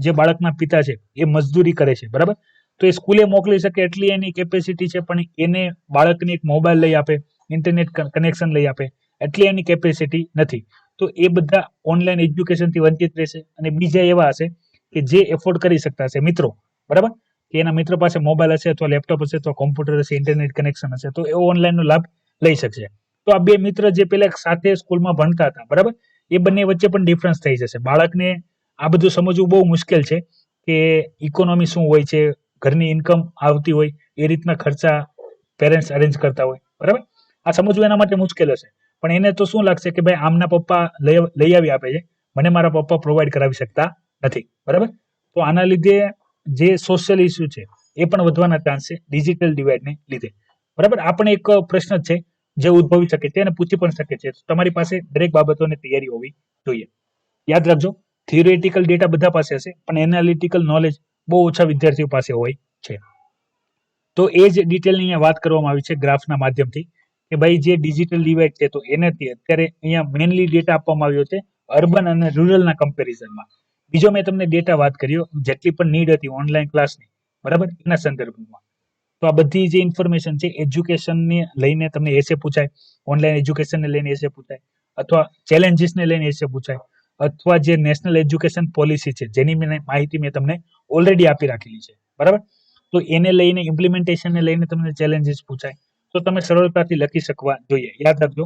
Speaker 1: જે બાળકના પિતા છે એ મજદૂરી કરે છે, બરાબર, તો એ સ્કૂલે મોકલી શકે એટલી એની કેપેસિટી છે, પણ એને બાળકને એક મોબાઈલ લઈ આપે, ઇન્ટરનેટ કનેક્શન લઈ આપે એટલી એની કેપેસિટી નથી. તો એ બધા ઓનલાઈન એજ્યુકેશનથી વંચિત રહેશે. અને બીજા એવા હશે કે જે એફોર્ડ કરી શકતા હશે મિત્રો, બરાબર, કે એના મિત્ર પાસે મોબાઈલ હશે અથવા લેપટોપ હશે અથવા કોમ્પ્યુટર હશે, ઇન્ટરનેટ કનેક્શન હશે તો એ ઓનલાઈનનો લાભ લઈ શકશે. તો આ બે મિત્ર જે પેલા સાથે સ્કૂલમાં ભણતા હતા, બરાબર, એ બંને વચ્ચે પણ ડિફરન્સ થઈ જશે. બાળકને આ બધું સમજવું બહુ મુશ્કેલ છે કે ઇકોનોમી શું હોય છે, ઘરની ઇન્કમ આવતી હોય એ રીતના ખર્ચા પેરેન્ટ્સ અરેન્જ કરતા હોય, બરાબર. આ સમજવું એના માટે મુશ્કેલ હશે. પણ એને તો શું લાગશે કે ભાઈ આમના પપ્પા લઈ આવી આપે છે, મને મારા પપ્પા પ્રોવાઈડ કરાવી શકતા નથી, બરાબર. તો આના લીધે જે સોશિયલ ઇસ્યુ છે એ પણ વધવાના ચાન્સ છે ડિજિટલ ડિવાઇડને લીધે, બરાબર. આ પણ એક પ્રશ્ન છે જે ઉદ્ભવી શકે છે અને પૂછી પણ શકે છે. તમારી પાસે દરેક બાબતોની તૈયારી હોવી જોઈએ. યાદ રાખજો, થિયોરેટિકલ ડેટા બધા પાસે હશે પણ એનાલિટિકલ નોલેજ બહુ ઓછા વિદ્યાર્થીઓ પાસે હોય છે. તો એ જ ડિટેલની અહીંયા વાત કરવામાં આવી છે ગ્રાફના માધ્યમથી કે ભાઈ જે ડિજિટલ ડિવાઇડ છે તો એનાથી અત્યારે અહીંયા મેનલી ડેટા આપવામાં આવ્યો છે અર્બન અને રૂરલના કમ્પેરિઝનમાં. બીજો મેં તમને ડેટા વાત કર્યો જેટલી પણ નીડ હતી ઓનલાઈન ક્લાસની, બરાબર, એના સંદર્ભમાં. તો આ બધી જે ઇન્ફોર્મેશન છે એજ્યુકેશનને લઈને તમને એસે પૂછાય, ઓનલાઈન એજ્યુકેશનને લઈને એસે પૂછાય, અથવા ચેલેન્જીસને લઈને એસે પૂછાય, અથવા જે નેશનલ એજ્યુકેશન પોલિસી છે જેની માહિતી મેં તમને ઓલરેડી આપી રાખેલી છે, બરાબર. તો એને લઈને ઇમ્પ્લિમેન્ટેશનને લઈને તમને ચેલેન્જીસ પૂછાય તો તમે સરળતાથી લખી શકવા જોઈએ. યાદ રાખજો,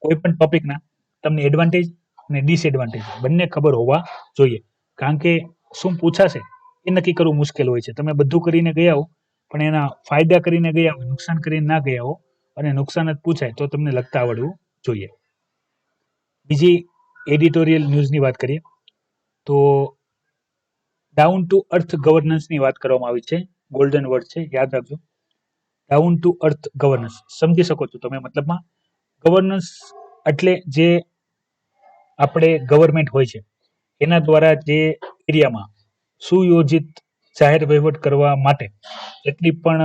Speaker 1: કોઈ પણ ટોપિકના તમને એડવાન્ટેજ અને ડિસએડવાન્ટેજ બંને ખબર હોવા જોઈએ. કારણ કે શું પૂછાશે એ નક્કી કરવું મુશ્કેલ હોય છે. તમે બધું કરીને ગયા હો પણ એના ફાયદા કરીને ગયા હો, નુકસાન કરીને ના ગયા હો અને નુકસાન જ પૂછાય તો તમને લખતા આવડવું જોઈએ. બીજી એડિટોરિયલ ન્યૂઝની વાત કરીએ તો ડાઉન ટુ અર્થ ગવર્નન્સની વાત કરવામાં આવી છે. ગોલ્ડન વર્ડ છે, યાદ રાખજો. ડાઉન ટુ અર્થ ગવર્નન્સ સમજી શકો છો તમે. મતલબમાં ગવર્નન્સ એટલે જે આપણે ગવર્મેન્ટ હોય છે એના દ્વારા જે એરિયામાં સુયોજિત જાહેર વહીવટ કરવા માટે જેટલી પણ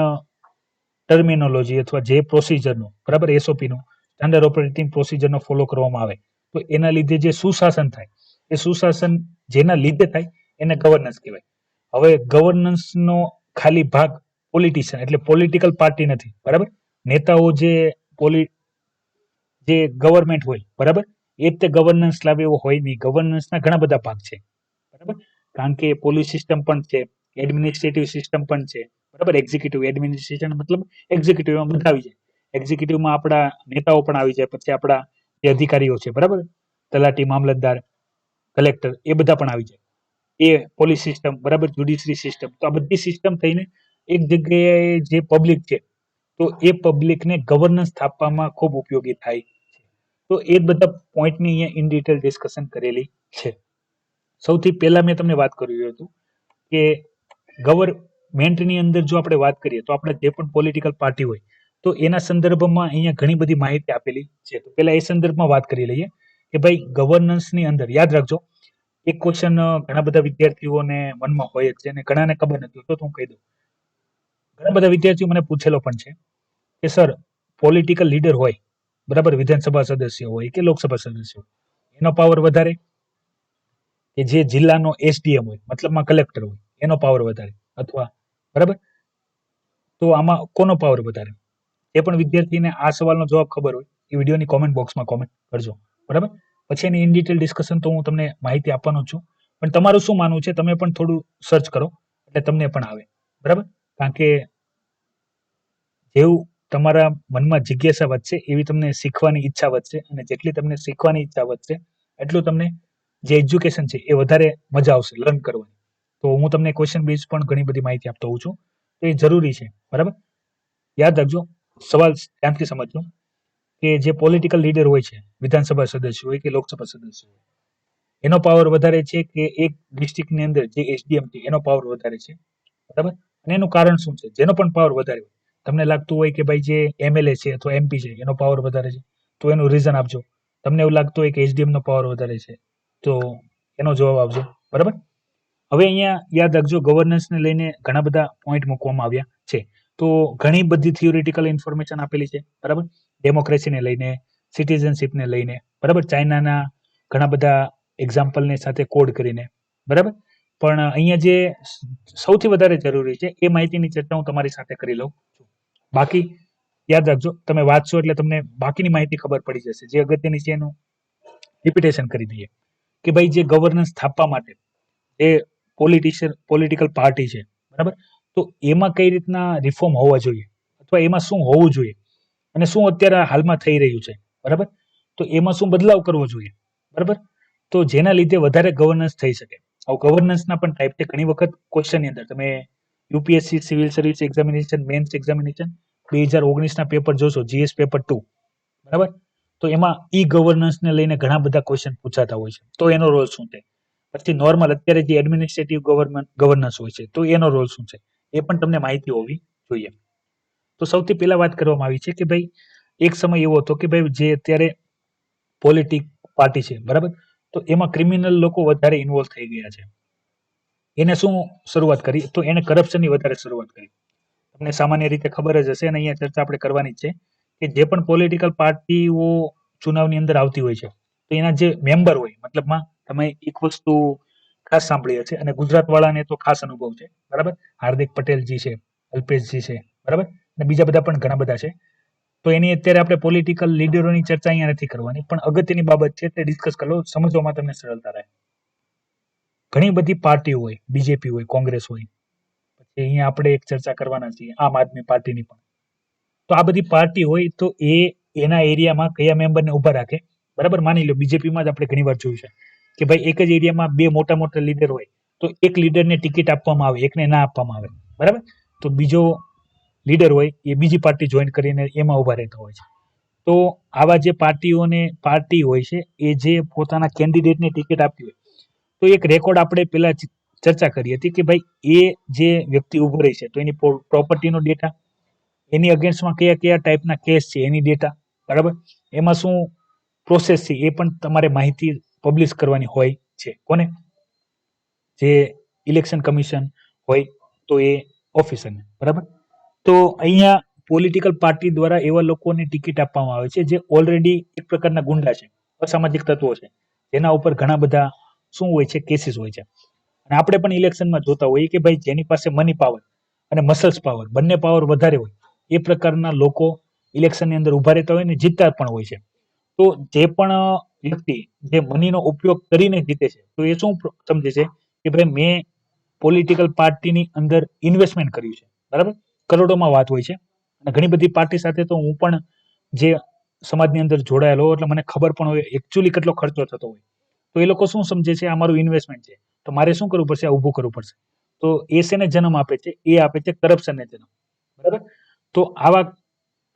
Speaker 1: ટર્મિનોલોજી અથવા જે પ્રોસિજરનો, બરાબર, એસઓપીનો સ્ટાન્ડર્ડ ઓપરેટિંગ પ્રોસિજરનો ફોલો કરવામાં આવે તો એના લીધે જે સુશાસન થાય એ સુશાસન જેના લીધે થાય એને ગવર્નન્સ કહેવાય. હવે ગવર્નન્સનો ખાલી ભાગ પોલિટિશિયન એટલે પોલિટિકલ પાર્ટી નથી, બરાબર. નેતાઓ જે ગવર્મેન્ટ હોય, બરાબર, એ જ તે ગવર્નન્સ લાવે એવો હોય નહીં. ગવર્નન્સના ઘણા બધા ભાગ છે, બરાબર. કારણ કે પોલીસ સિસ્ટમ પણ છે, એડમિનિસ્ટ્રેટિવ સિસ્ટમ પણ છે, બરાબર. એક્ઝિક્યુટિવ એડમિનિસ્ટ્રેશન મતલબ એક્ઝિક્યુટિવમાં બધા આવી જાય. એક્ઝિક્યુટિવમાં આપણા નેતાઓ પણ આવી જાય, પછી આપણા જે અધિકારીઓ છે, બરાબર, તલાટી, મામલતદાર, કલેક્ટર, એ બધા પણ આવી જાય. એ પોલીસ સિસ્ટમ, બરાબર, જ્યુડિશરી સિસ્ટમ. તો આ બધી સિસ્ટમ થઈને એક જગ્યાએ જે પબ્લિક છે તો એ પબ્લિકને ગવર્નન્સ સ્થાપવામાં ખૂબ ઉપયોગી થાય છે. તો એ બધા પોઈન્ટની અહીંયા ઇન ડિટેલ ડિસ્કશન કરેલી છે. સૌથી પહેલા મેં તમને વાત કર્યું હતું કે ગવર્મેન્ટની અંદર જો આપણે વાત કરીએ તો આપણે જે પણ પોલિટિકલ પાર્ટી હોય તો એના સંદર્ભમાં અહીંયા ઘણી બધી માહિતી આપેલી છે. તો પહેલા એ સંદર્ભમાં વાત કરી લઈએ કે ભાઈ ગવર્નન્સની અંદર યાદ રાખજો, એક ક્વેશ્ચન ઘણા બધા વિદ્યાર્થીઓને મનમાં હોય જ છે અને ઘણાને ખબર નથી હોતો, તો હું કહી દઉં. ઘણા બધા વિદ્યાર્થીઓ મને પૂછેલો પણ છે કે સર, પોલિટિકલ લીડર હોય, બરાબર, વિધાનસભા સદસ્ય હોય કે લોકસભા સદસ્ય હોય, એનો પાવર વધારે કે જે જિલ્લાનો એસડીએમ હોય, મતલબમાં કલેક્ટર હોય, એનો પાવર વધારે, અથવા બરાબર, તો આમાં કોનો પાવર વધારે? એ પણ વિદ્યાર્થીને આ સવાલનો જવાબ ખબર હોય એ વિડીયોની કોમેન્ટ બોક્સમાં કોમેન્ટ કરજો, બરાબર. પછી એની ઇન ડિટેલ ડિસ્કશન તો હું તમને માહિતી આપવાનો છું, પણ તમારું શું માનવું છે તમે પણ થોડું સર્ચ કરો એટલે તમને પણ આવે, બરાબર. કારણ કે જેવું તમારા મનમાં જિજ્ઞાસા વધશે એવી તમને શીખવાની ઈચ્છા વધશે, અને જેટલી તમને શીખવાની ઈચ્છા વધશે એટલું તમને જે એજ્યુકેશન છે એ વધારે મજા આવશે લર્ન કરવાની. તો હું તમને ક્વેશ્ચન બેઝ પણ ઘણી બધી માહિતી આપતો હોઉં છું, તો એ જરૂરી છે, બરાબર. યાદ રાખજો, સવાલ ધ્યાનથી સમજજો કે જે પોલિટિકલ લીડર હોય છે, વિધાનસભા સદસ્ય હોય કે લોકસભા સદસ્ય હોય, એનો પાવર વધારે છે કે એક ડિસ્ટ્રિક્ટની અંદર જે એસડીએમ છે એનો પાવર વધારે છે, બરાબર. અને એનું કારણ શું છે? જેનો પણ પાવર વધારે હોય, તમને લાગતું હોય કે ભાઈ જે એમએલએ છે અથવા એમપી છે એનો પાવર વધારે છે, તો એનું રીઝન આપજો. તમને એવું લાગતું હોય કે એસડીએમ નો પાવર વધારે છે, તો એનો જવાબ આપજો, બરાબર. હવે અહીંયા યાદ રાખજો, ગવર્નન્સને લઈને ઘણા બધા પોઈન્ટ મૂકવામાં આવ્યા છે. તો ઘણી બધી થિયોરિટિકલ ઇન્ફોર્મેશન આપેલી છે, બરાબર. ડેમોક્રેસીને લઈને, સિટીઝનશીપને લઈને, બરાબર, ચાઇનાના ઘણા બધા એક્ઝામ્પલને સાથે કોડ કરીને, બરાબર. પણ અહીંયા જે સૌથી વધારે જરૂરી છે એ માહિતીની ચર્ચા હું તમારી સાથે કરી લઉં છું. બાકી યાદ રાખજો, તમે વાંચશો એટલે તમને બાકીની માહિતી ખબર પડી જશે. જે અગત્યની છે એનું રિપીટેશન કરી દઈએ કે ભાઈ જે ગવર્નન્સ સ્થાપવા માટે એ પોલિટિકલ પાર્ટી છે, બરાબર, તો એમાં કઈ રીતના રિફોર્મ હોવા જોઈએ અથવા એમાં શું હોવું જોઈએ અને શું અત્યારે હાલમાં થઈ રહ્યું છે, બરાબર, તો એમાં શું બદલાવ કરવો જોઈએ, બરાબર, તો જેના લીધે વધારે ગવર્નન્સ થઈ શકે. ગવર્નન્સના પણ ટાઈપ છે. ઘણી વખત ક્વેશ્ચનની અંદર તમે UPSC civil service examination mains examination 2019ના પેપર જોશો, જીએસ પેપર 2, બરાબર, તો એમાં ઈ ગવર્નન્સને લઈને ઘણા બધા ક્વેશ્ચન પૂછાતા હોય છે. તો એનો રોલ શું છે? પછી નોર્મલ અત્યારે જે એડમિનિસ્ટ્રેટિવ ગવર્નન્સ હોય છે, તો એનો રોલ શું છે એ પણ તમને માહિતી હોવી જોઈએ. તો સૌથી પહેલા વાત કરવામાં આવી છે કે ભાઈ એક સમય એવો હતો કે ભાઈ જે અત્યારે પોલિટિક પાર્ટી છે, બરાબર, તો એમાં ક્રિમિનલ લોકો વધારે ઇન્વોલ્વ થઈ ગયા છે. એને શું શરૂઆત કરી? તો એને કરપ્શનની વધારે શરૂઆત કરી. તમને સામાન્ય રીતે ખબર જ હશે અને અહીંયા ચર્ચા આપણે કરવાની જ છે કે જે પણ પોલિટિકલ પાર્ટીઓ ચુનાવની અંદર આવતી હોય છે, તો એના જે મેમ્બર હોય, મતલબમાં તમે એક વસ્તુ ખાસ સાંભળી હશે અને ગુજરાત વાળાને તો ખાસ અનુભવ છે, બરાબર. હાર્દિક પટેલજી છે, અલ્પેશજી છે, બરાબર, અને બીજા બધા પણ ઘણા બધા છે. તો એની અત્યારે આપણે પોલિટિકલ લીડરોની ચર્ચા અહીંયા નથી કરવાની, પણ અગત્યની બાબત છે તે ડિસ્કસ કરો, સમજવામાં તમને સરળતા રહે. ઘણી બધી પાર્ટીઓ હોય, બીજેપી હોય, કોંગ્રેસ હોય, પછી અહીંયા આપણે એક ચર્ચા કરવાના છીએ આમ આદમી પાર્ટીની પણ. તો આ બધી પાર્ટી હોય તો એ એના એરિયામાં કયા મેમ્બરને ઉભા રાખે, બરાબર. માની લો બીજેપીમાં જ આપણે ઘણી વાર જોયું છે કે ભાઈ એક જ એરિયામાં બે મોટા મોટા લીડર હોય, તો એક લીડરને ટિકિટ આપવામાં આવે, એકને ના આપવામાં આવે, બરાબર. તો બીજો લીડર હોય એ બીજી પાર્ટી જોઈન કરીને એમાં ઉભા રહેતા હોય છે. તો આવા જે પાર્ટી હોય છે એ જે પોતાના કેન્ડિડેટને ટિકિટ આપતી હોય, તો એક રેકોર્ડ આપણે પેલા ચર્ચા કરી હતી કે ભાઈ એ જે વ્યક્તિ ઉભો રહી છે તો એની પ્રોપર્ટીનો ડેટા, એની અગેન્સ્ટમાં કયા કયા ટાઈપના કેસ છે એની ડેટા, બરાબર, એમાં શું પ્રોસેસ છે એ પણ તમારે માહિતી પબ્લિશ કરવાની હોય છે. કોને? જે ઇલેક્શન કમિશન હોય તો એ ઓફિસરને, બરાબર. તો અહીંયા પોલિટિકલ પાર્ટી દ્વારા એવા લોકોને ટિકિટ આપવામાં આવે છે જે ઓલરેડી એક પ્રકારના ગુંડા છે, અસામાજિક તત્વો છે, જેના ઉપર ઘણા બધા શું હોય છે, કેસીસ હોય છે. અને આપણે પણ ઇલેક્શનમાં જોતા હોઈએ કે ભાઈ જેની પાસે મની પાવર અને મસલ્સ પાવર, બંને પાવર વધારે હોય, એ પ્રકારના લોકો ઇલેક્શનની અંદર ઉભા રહેતા હોય ને જીતતા પણ હોય છે. તો જે પણ વ્યક્તિ જે મનીનો ઉપયોગ કરીને જીતે છે, તો એ શું સમજે છે કે ભાઈ મેં પોલિટિકલ પાર્ટીની અંદર ઇન્વેસ્ટમેન્ટ કર્યું છે, બરાબર. કરોડોમાં વાત હોય છે અને ઘણી બધી પાર્ટી સાથે તો હું પણ જે સમાજની અંદર જોડાયેલો એટલે મને ખબર પણ હોય એકચ્યુઅલી કેટલો ખર્ચો થતો હોય. તો એ લોકો શું સમજે છે, આ મારું ઇન્વેસ્ટમેન્ટ છે, તો મારે શું કરવું પડશે? આ ઊભું કરવું પડશે. તો એ શેને જન્મ આપે છે? એ આપે છે કરપ્શનને જન્મ, બરાબર. તો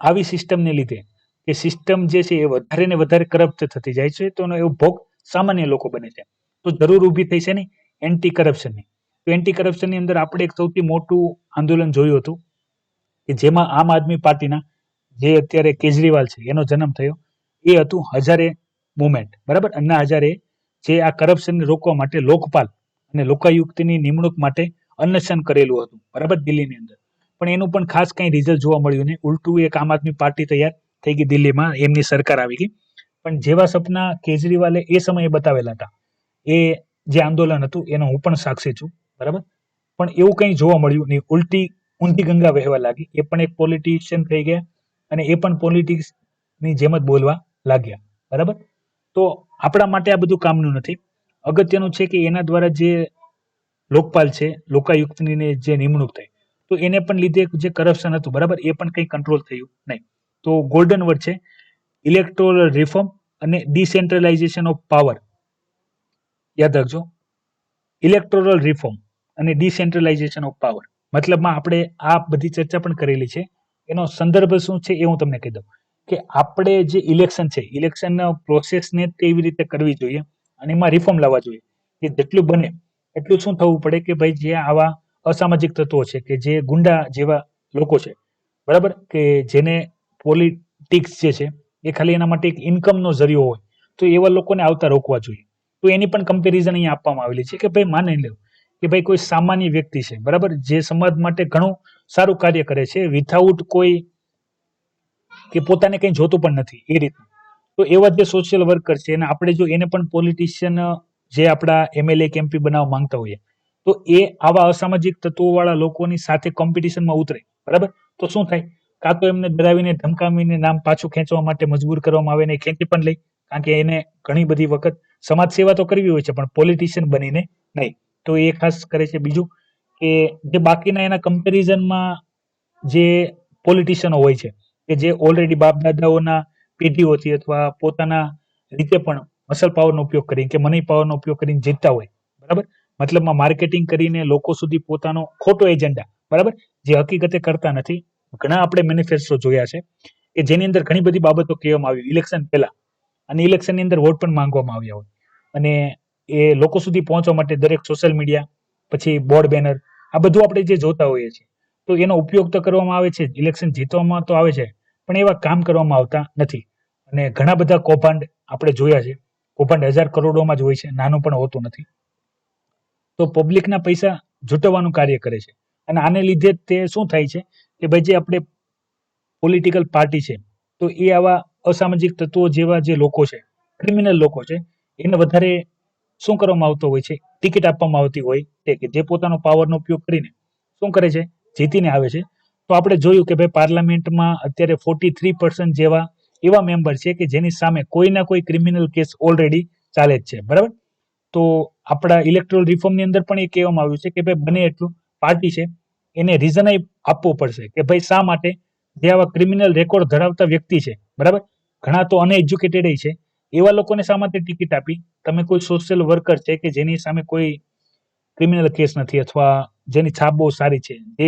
Speaker 1: આવી સિસ્ટમને લીધે એ સિસ્ટમ જે છે એ વધારે ને વધારે કરપ્ટ થતી જાય છે, તો એનો એવો ભોગ સામાન્ય લોકો બને છે. તો જરૂર ઊભી થઈ છે ને એન્ટી કરપ્શનની. તો એન્ટી કરપ્શનની અંદર આપણે એક સૌથી મોટું આંદોલન જોયું હતું કે જેમાં આમ આદમી પાર્ટીના જે અત્યારે કેજરીવાલ છે એનો જન્મ થયો એ હતું હજારે મુવમેન્ટ, બરાબર. અન્ના હજારે જે આ કરપ્શનને રોકવા માટે લોકપાલ અને લોકાયુક્તની નિમણૂક માટે અન્વેષણ કરેલું હતું, બરાબર, દિલ્હીની અંદર. પણ એનું પણ ખાસ કઈ રિઝલ્ટ જોવા મળ્યું નહીં. ઉલટું એક આમ આદમી પાર્ટી તૈયાર થઈ ગઈ દિલ્હીમાં, એમની સરકાર આવી ગઈ. પણ જેવા સપના કેજરીવાલે એ સમયે બતાવેલા હતા, એ જે આંદોલન હતું એનો હું પણ સાક્ષી છું, બરાબર. પણ એવું કંઈ જોવા મળ્યું નહીં. ઉલટી ઊંધી ગંગા વહેવા લાગી. એ પણ એક પોલિટિશિયન થઈ ગયા અને એ પણ પોલિટિક્સ ની જેમ જ બોલવા લાગ્યા, બરાબર. તો આપણા માટે આ બધું કામનું નથી. અગત્યનું છે કે એના દ્વારા જે લોકપાલ છે, લોકાયુક્તની જે નિમણૂક થઈ, તો એને પણ લીધે જે કરપ્શન હતું, બરાબર, એ પણ કંઈ કંટ્રોલ થયું નહીં. તો ગોલ્ડન વર્ડ છે ઇલેક્ટોરલ રિફોર્મ અને ડિસેન્ટ્રલાઇઝેશન ઓફ પાવર. યાદ રાખજો, ઇલેક્ટોરલ રિફોર્મ અને ડિસેન્ટ્રલાઇઝેશન ઓફ પાવર. મતલબમાં આપણે આ બધી ચર્ચા પણ કરેલી છે. એનો સંદર્ભ શું છે એ હું તમને કહી દઉં કે આપણે જે ઇલેક્શન છે, ઇલેક્શન પ્રોસેસને કેવી રીતે કરવી જોઈએ અને એમાં રિફોર્મ લાવવા જોઈએ. કે જેટલું બને એટલું શું થવું પડે કે ભાઈ જે આવા અસામાજિક તત્વો છે કે જે ગુંડા જેવા લોકો છે, બરાબર, કે જેને પોલિટિક્સ જે છે એ ખાલી એના માટે એક ઇન્કમનો જરિયો હોય, તો એવા લોકોને આવતા રોકવા જોઈએ. તો એની પણ કમ્પેરિઝન અહીંયા આપવામાં આવેલી છે કે ભાઈ માની લો કે ભાઈ કોઈ સામાન્ય વ્યક્તિ છે, બરાબર, જે સમાજ માટે ઘણું સારું કાર્ય કરે છે વિથઆઉટ કોઈ કે પોતાને કંઈ જોતું પણ નથી એ રીતનું. તો એવા જે સોશિયલ વર્કર છે અને આપણે જો એને પણ પોલિટિશિયન જે આપણા એમએલએ કે એમપી બનાવવા માંગતા હોઈએ, તો એ આવા અસામાજિક તત્વોવાળા લોકોની સાથે કોમ્પિટિશનમાં ઉતરે, બરાબર. તો શું થાય? કાં તો એમને ડરાવીને ધમકાવીને નામ પાછું ખેંચવા માટે મજબૂર કરવામાં આવે ને ખેંચી પણ લઈ, કારણ કે એને ઘણી બધી વખત સમાજ સેવા તો કરવી હોય છે પણ પોલિટિશિયન બનીને નહીં. તો એ ખાસ કરે છે. બીજું કે જે બાકીના એના કમ્પેરિઝનમાં જે પોલિટિશિયનો હોય છે કે જે ઓલરેડી બાપ દાદાઓના પેઢીઓથી અથવા પોતાના રીતે પણ મસલ પાવરનો ઉપયોગ કરીને કે મની પાવરનો ઉપયોગ કરીને જીતતા હોય, બરાબર. મતલબમાં માર્કેટિંગ કરીને લોકો સુધી પોતાનો ખોટો એજન્ડા, બરાબર, જે હકીકતે કરતા નથી. ઘણા આપણે મેનિફેસ્ટો જોયા છે કે જેની અંદર ઘણી બધી બાબતો કહેવામાં આવી ઇલેક્શન પહેલા, અને ઇલેક્શનની અંદર વોટ પણ માંગવામાં આવ્યા હોય, અને એ લોકો સુધી પહોંચવા માટે દરેક સોશિયલ મીડિયા, પછી બોર્ડ બેનર, આ બધું આપણે જે જોતા હોઈએ છીએ, તો એનો ઉપયોગ તો કરવામાં આવે છે, ઇલેક્શન જીતવામાં તો આવે છે, પણ એવા કામ કરવામાં આવતા નથી. અને ઘણા બધા કૌભાંડ આપણે જોયા છે. કૌભાંડ હજાર કરોડોમાં જ હોય છે, નાનું પણ હોતું નથી. તો પબ્લિકના પૈસા જૂટવવાનું કાર્ય કરે છે. અને આને લીધે તે શું થાય છે કે ભાઈ જે આપણે પોલિટિકલ પાર્ટી છે, તો એ આવા અસામાજિક તત્વો જેવા જે લોકો છે, ક્રિમિનલ લોકો છે, એને વધારે શું કરવામાં આવતો હોય છે, ટિકિટ આપવામાં આવતી હોય છે કે જે પોતાનો પાવરનો ઉપયોગ કરીને શું કરે છે, જીતીને આવે છે. તો આપણે જોયું કે ભાઈ પાર્લામેન્ટમાં અત્યારે 43% જેવા એવા મેમ્બર છે કે જેની સામે કોઈના કોઈ ક્રિમિનલ કેસ ઓલરેડી ચાલે જ છે, બરાબર. તો આપણા ઇલેક્ટોરલ રિફોર્મની અંદર પણ એ કહેવામાં આવ્યું છે કે ભાઈ બને એટલું પાર્ટી છે એને રીઝન આપવો પડશે કે ભાઈ શા માટે જે આવા ક્રિમિનલ રેકોર્ડ ધરાવતા વ્યક્તિ છે, બરાબર, ઘણા તો અનએજ્યુકેટેડ છે, એવા લોકોને શા માટે ટિકિટ આપી? તમે કોઈ સોશિયલ વર્કર છે કે જેની સામે કોઈ ક્રિમિનલ કેસ નથી અથવા જેની છાપ બહુ સારી છે, જે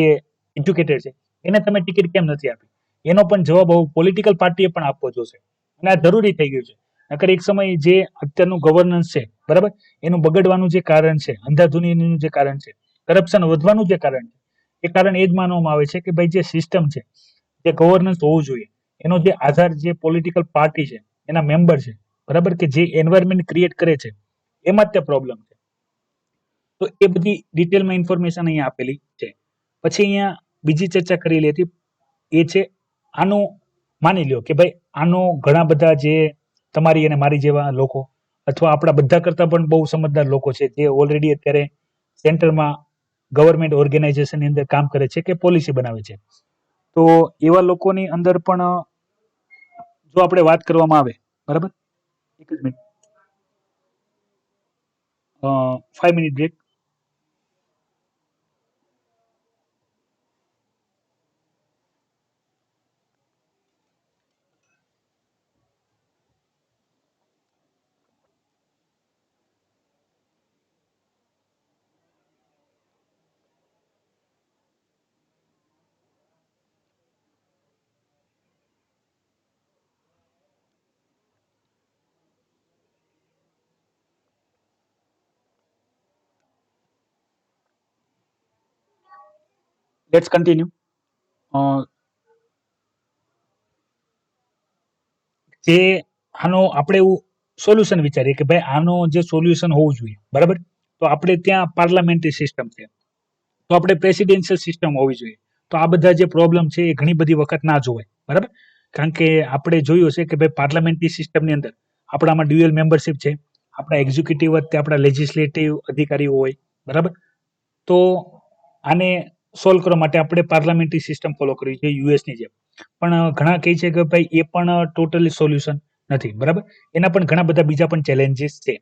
Speaker 1: એજ્યુકેટેડ છે, એને તમે ટિકિટ કેમ નથી આપી? એનો પણ જવાબ પોલિટિકલ પાર્ટીએ પણ આપવો જોશે. અને આ જરૂરી થઈ ગયું છે. નકર એક સમય જે અત્યારનું ગવર્નન્સ છે, બરાબર, એનું બગડવાનું જે કારણ છે, અંધાધુનીનું જે કારણ છે, કરપ્શન વધવાનું જે કારણ છે, એ કારણ એ જ માનવામાં આવે છે કે ભાઈ જે સિસ્ટમ છે, જે ગવર્નન્સ હોવું જોઈએ, એનો જે આધાર જે પોલિટિકલ પાર્ટી છે, એના મેમ્બર છે, બરાબર, કે જે એન્વાયરમેન્ટ ક્રિએટ કરે છે, એમાં જ તે પ્રોબ્લેમ છે. તો એ બધી ડિટેલમાં ઇન્ફોર્મેશન અહીંયા આપેલી છે. પછી અહીંયા બીજી ચર્ચા કરેલી હતી એ છે આનું માની લ્યો કે ભાઈ આનો ઘણા બધા જે તમારી અને મારી જેવા લોકો અથવા આપણા બધા કરતા પણ બહુ સમજદાર લોકો છે જે ઓલરેડી અત્યારે સેન્ટરમાં ગવર્મેન્ટ ઓર્ગેનાઇઝેશનની અંદર કામ કરે છે કે પોલિસી બનાવે છે. તો એવા લોકોની અંદર પણ જો આપણે વાત કરવામાં આવે, બરાબર, એક જ minute, 5 minute break. Let's continue. જે આનો આપણે એવું સોલ્યુશન વિચારીએ કે ભાઈ આનો જે સોલ્યુશન હોવું જોઈએ, બરાબર. તો આપણે ત્યાં પાર્લામેન્ટરી સિસ્ટમ છે, તો આપણે પ્રેસિડેન્શિયલ સિસ્ટમ હોવી જોઈએ. તો આ બધા જે પ્રોબ્લેમ છે એ ઘણી બધી વખત ના જોવાય, બરાબર. કારણ કે આપણે જોયું હશે કે ભાઈ પાર્લામેન્ટરી સિસ્ટમની અંદર આપણામાં ડ્યુઅલ મેમ્બરશિપ છે, આપણા એક્ઝિક્યુટિવ વખતે આપણા લેજિસ્લેટિવ અધિકારીઓ હોય, બરાબર. તો આને સોલ્વ કરવા માટે આપણે પાર્લામેન્ટરી સિસ્ટમ ફોલો કરવી જોઈએ યુએસની જેમ. પણ ઘણા કહે છે કે ભાઈ એ પણ ટોટલી સોલ્યુશન નથી, બરાબર. એના પણ ઘણા બધા બીજા પણ ચેલેન્જીસ છે.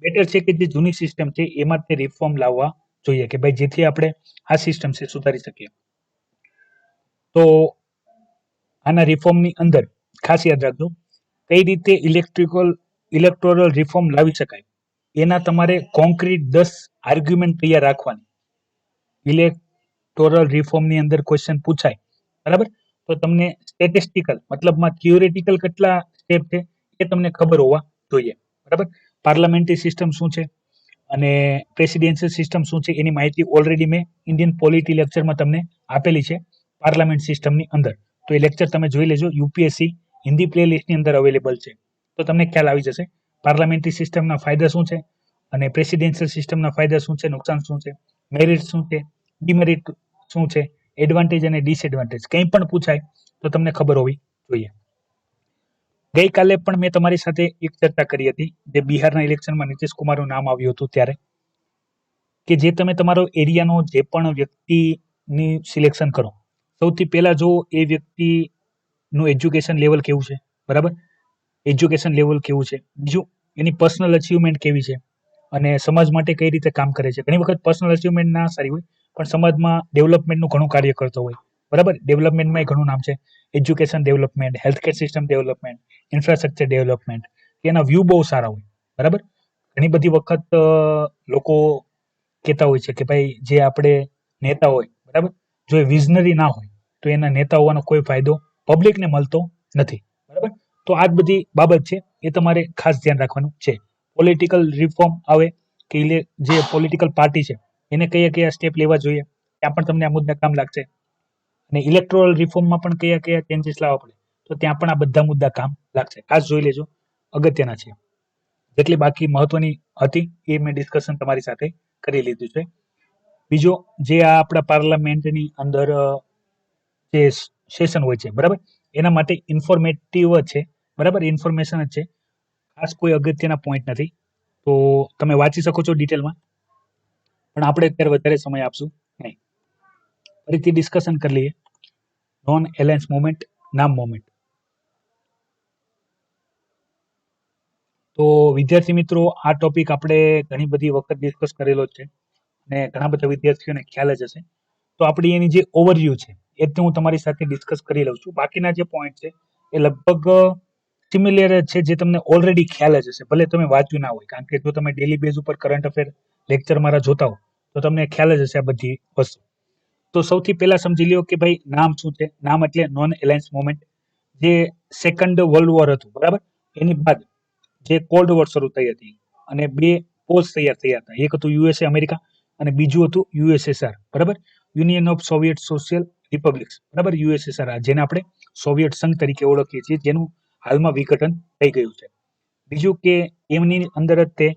Speaker 1: બેટર છે કે જે જૂની સિસ્ટમ છે એમાં તે રિફોર્મ લાવવા જોઈએ કે ભાઈ જેથી આપણે આ સિસ્ટમ છે સુધારી શકીએ. તો આના રિફોર્મની અંદર ખાસ યાદ રાખજો કઈ રીતે ઇલેક્ટોરલ રિફોર્મ લાવી શકાય. એના તમારે કોન્ક્રીટ 10 આર્ગ્યુમેન્ટ તૈયાર રાખવાની. ઇલેક્ટોરલ રિફોર્મની અંદર ક્વેશ્ચન પૂછાય, બરાબર. તો તમને સ્ટેટિસ્ટિકલ મતલબમાં થિયોરેટિકલ કેટલા સ્ટેપ છે એ તમને ખબર હોવા જોઈએ, બરાબર. પાર્લામેન્ટરી સિસ્ટમ શું છે અને પ્રેસિડેન્શિયલ સિસ્ટમ શું છે એની માહિતી ઓલરેડી મેં ઇન્ડિયન પોલિટી લેક્ચરમાં તમને આપેલી છે પાર્લામેન્ટ સિસ્ટમની અંદર. તો એ લેક્ચર તમે જોઈ લેજો, યુપીએસસી હિન્દી પ્લેલિસ્ટની અંદર અવેલેબલ છે. તો તમને ખ્યાલ આવી જશે પાર્લામેન્ટરી સિસ્ટમના ફાયદા શું છે અને પ્રેસિડેન્શિયલ સિસ્ટમના ફાયદા શું છે, નુકસાન શું છે, મેરિટ શું છે, ડિમેરિટ શું છે, એડવાન્ટેજ અને ડિસએડવાન્ટેજ કંઈ પણ પૂછાય તો તમને ખબર હોવી જોઈએ. ગઈકાલે પણ મેં તમારી સાથે એક ચર્ચા કરી હતી જે બિહારના ઇલેક્શનમાં નીતિશ કુમારનું નામ આવ્યું હતું ત્યારે, કે જે તમે તમારો એરિયાનો જે પણ વ્યક્તિની સિલેક્શન કરો, સૌથી પહેલા જો એ વ્યક્તિનું એજ્યુકેશન લેવલ કેવું છે, બરાબર. એજ્યુકેશન લેવલ કેવું છે, બીજું એની પર્સનલ અચીવમેન્ટ કેવી છે અને સમાજ માટે કઈ રીતે કામ કરે છે. ઘણી વખત પર્સનલ અચીવમેન્ટ ના સારી હોય પણ સમાજમાં ડેવલપમેન્ટનું ઘણું કાર્ય કરતો હોય, બરાબર. ડેવલપમેન્ટમાં ઘણું નામ છે, education development, healthcare system development, infrastructure development, એના વ્યૂ બહુ સારા હોય, બરાબર. ઘણી બધી વખત લોકો કહેતા હોય છે કે ભાઈ જે આપણે નેતા હોય, બરાબર, જો એ વિઝનરી ના હોય તો એના નેતા હોવાનો કોઈ ફાયદો પબ્લિકને મળતો નથી, બરાબર. તો આ જ બધી બાબત છે એ તમારે ખાસ ધ્યાન રાખવાનું છે. પોલિટિકલ રિફોર્મ આવે કે જે પોલિટિકલ પાર્ટી છે એને કયા કયા સ્ટેપ લેવા જોઈએ ત્યાં પણ તમને આ મુદ્દા કામ લાગશે. અને ઇલેક્ટોરલ રિફોર્મમાં પણ કયા કયા ચેન્જીસ લાવવા પડે તો ત્યાં પણ આ બધા મુદ્દા કામ લાગશે. ખાસ જોઈ લેજો, અગત્યના છે. જેટલી બાકી મહત્વની હતી એ મેં ડિસ્કશન તમારી સાથે કરી લીધું છે. બીજો જે આ આપણા પાર્લામેન્ટની અંદર જે સેશન હોય છે, બરાબર, એના માટે ઇન્ફોર્મેટિવ જ છે, બરાબર, ઇન્ફોર્મેશન જ છે, ખાસ કોઈ અગત્યના પોઈન્ટ નથી. તો તમે વાંચી શકો છો ડિટેલમાં, પણ આપણે અત્યારે વધારે સમય આપશું નહીં. ફરીથી ડિસ્કશન કરી લઈએ. નોન એલાયન્સ મુવમેન્ટ, નામ મુવમેન્ટ. તો વિદ્યાર્થી મિત્રો આ ટોપિક આપણે ઘણી બધી વખત ડિસ્કસ કરેલો જ છે અને ઘણા બધા વિદ્યાર્થીઓને ખ્યાલ જ હશે. તો આપણી એની જે ઓવરવ્યૂ છે એ હું તમારી સાથે ડિસ્કસ કરી લઉં છું. બાકીના જે પોઈન્ટ છે એ લગભગ સિમિલર જ છે, જે તમને ઓલરેડી ખ્યાલ જ હશે, ભલે તમે વાંચ્યું ના હોય. કારણ કે જો તમે ડેલી બેઝ ઉપર કરંટ અફેર લેક્ચર મારા જોતા હો તો તમને ખ્યાલ જ હશે આ બધી વસ્તુ. તો સૌથી પહેલા સમજી લ્યો કે ભાઈ નામ શું છે. નામ એટલે નોન એલાયન્સ મુવમેન્ટ. જે સેકન્ડ વર્લ્ડ વોર હતું, બરાબર, એની બાદ જે કોલ્ડ વોર શરૂ થઈ હતી અને બે પોલ્સ તૈયાર થયા હતા. એક હતું યુએસએ અમેરિકા અને બીજું હતું યુએસએસઆર, બરાબર, યુનિયન ઓફ સોવિયત સોશિયલ રિપબ્લિક્સ, બરાબર, યુએસએસઆર, જેને આપણે સોવિયત સંઘ તરીકે ઓળખીએ છીએ, જેનું હાલમાં વિઘટન થઈ ગયું છે. બીજું કે એમની અંદર જ તે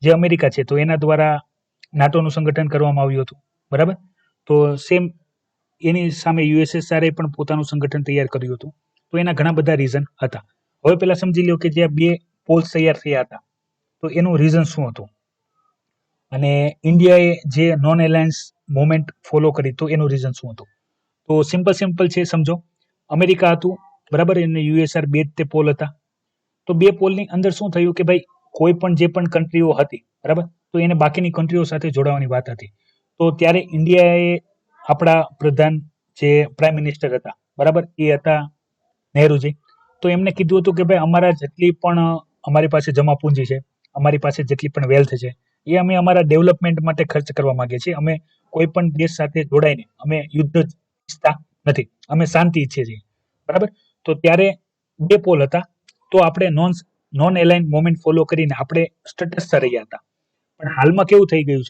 Speaker 1: જે અમેરિકા છે તો એના દ્વારા નાટોનું સંગઠન કરવામાં આવ્યું હતું, બરાબર. તો સેમ એની સામે યુએસએસઆર પણ પોતાનું સંગઠન તૈયાર કર્યું હતું. તો એના ઘણા બધા રીઝન હતા. હવે પહેલા સમજી લો કે જે બે પોલ્સ તૈયાર થયા હતા તો એનું રીઝન શું હતું અને ઇન્ડિયાએ જે નોન એલાયન્સ મુવમેન્ટ ફોલો કરી તો એનું રીઝન શું હતું. તો સિમ્પલ છે, સમજો. અમેરિકા હતું, બરાબર, અને યુએસઆર બે તે પોલ હતા. તો બે પોલની અંદર શું થયું કે ભાઈ કોઈ પણ જે પણ કન્ટ્રીઓ હતી, બરાબર, તો એને બાકીની કન્ટ્રીઓ સાથે જોડાવાની વાત હતી. તો ત્યારે ઇન્ડિયાએ આપણા પ્રધાન જે પ્રાઇમ મિનિસ્ટર હતા, બરાબર, એ હતા નહેરુજી. તો એમને કીધું હતું કે ભાઈ અમારા જેટલી પણ અમારી પાસે જમા પૂંજી છે, અમારી પાસે જેટલી પણ વેલ્થ છે એ અમે અમારા ડેવલપમેન્ટ માટે ખર્ચ કરવા માંગીએ છીએ. અમે કોઈ પણ દેશ સાથે જોડાઈને અમે યુદ્ધ ઈચ્છતા નથી, અમે શાંતિ ઈચ્છીએ છીએ, બરાબર. તો ત્યારે બે પોલ હતા. તો આપણે નોન એલાઇન મોમેન્ટ ફોલો કરીને આપણે તટસ્થ રહ્યા હતા. પણ હાલમાં કેવું થઈ ગયું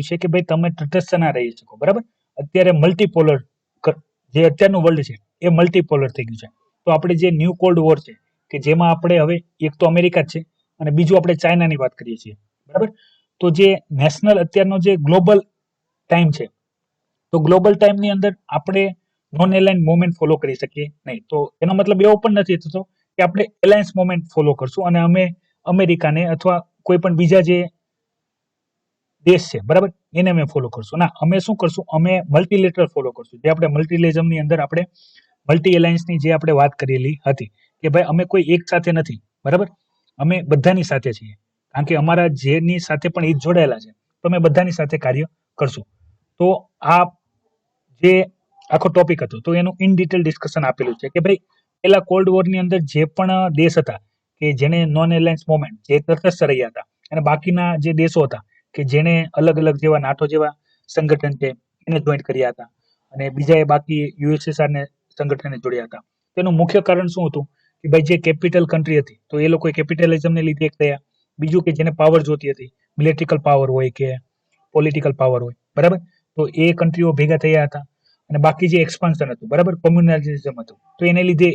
Speaker 1: છે કે ભાઈ તમે તટસ્થ ના રહી શકો, બરાબર. અત્યારે મલ્ટીપોલર જે અત્યારનું વર્લ્ડ છે એ મલ્ટીપોલર થઈ ગયું છે. તો તો આપણે જે ન્યૂ કોલ્ડ વોર છે કે જેમાં આપણે હવે એક તો અમેરિકા જ છે અને બીજું આપણે ચાઇનાની વાત કરીએ છીએ, બરાબર. તો જે નેશનલ અત્યારનો જે ગ્લોબલ ટાઈમ છે, તો ગ્લોબલ ટાઈમની અંદર આપણે નોન એલાઇન મોમેન્ટ ફોલો કરી શકીએ નહીં. તો એનો મતલબ એવો પણ નથી થતો કે આપણે એલાયન્સ મોમેન્ટ ફોલો કરશું અને અમે અમેરિકાને અથવા કોઈ પણ બીજા જે દેશ છે, બરાબર, એને અમે ફોલો કરશું. ના, અમે શું કરશું, અમે મલ્ટીલેટરલ ફોલો કરશું. જે આપણે મલ્ટીલેઝમની અંદર આપણે મલ્ટી એલાયન્સની જે આપણે વાત કરેલી હતી કે ભાઈ અમે કોઈ એક સાથે નથી, બરાબર, અમે બધાની સાથે છીએ. કારણ કે અમારા જેની સાથે પણ હિત જોડાયેલા છે, તો અમે બધાની સાથે કાર્ય કરશું. તો આ જે આખો ટોપિક હતો તો એનું ઇન ડિટેલ ડિસ્કશન આપેલું છે કે ભાઈ પેલા કોલ્ડ વોરની અંદર જે પણ દેશ હતા કે જેને નોન એલાયન્સ મોમેન્ટ જે તટસ્થ રહ્યા હતા અને બાકીના જે દેશો હતા કે જેને અલગ અલગ જેવા નાટો જેવા સંગઠન છે એને જોઈન્ટ કર્યા હતા અને બીજા બાકી યુએસએસઆર ને સંગઠનને જોડ્યા હતા. તેનું મુખ્ય કારણ શું હતું કે ભાઈ જે કેપિટલ કન્ટ્રી હતી તો એ લોકોએ કેપિટલિઝમને લીધે એક થયા. બીજું કે જેને પાવર જોતી હતી, મિલિટરીકલ પાવર હોય કે પોલિટિકલ પાવર હોય, બરાબર, તો એ કન્ટ્રીઓ ભેગા થયા હતા અને બાકી જે એક્સપાન્શન હતું, બરાબર, કોમ્યુનલિઝમ હતું, તો એને લીધે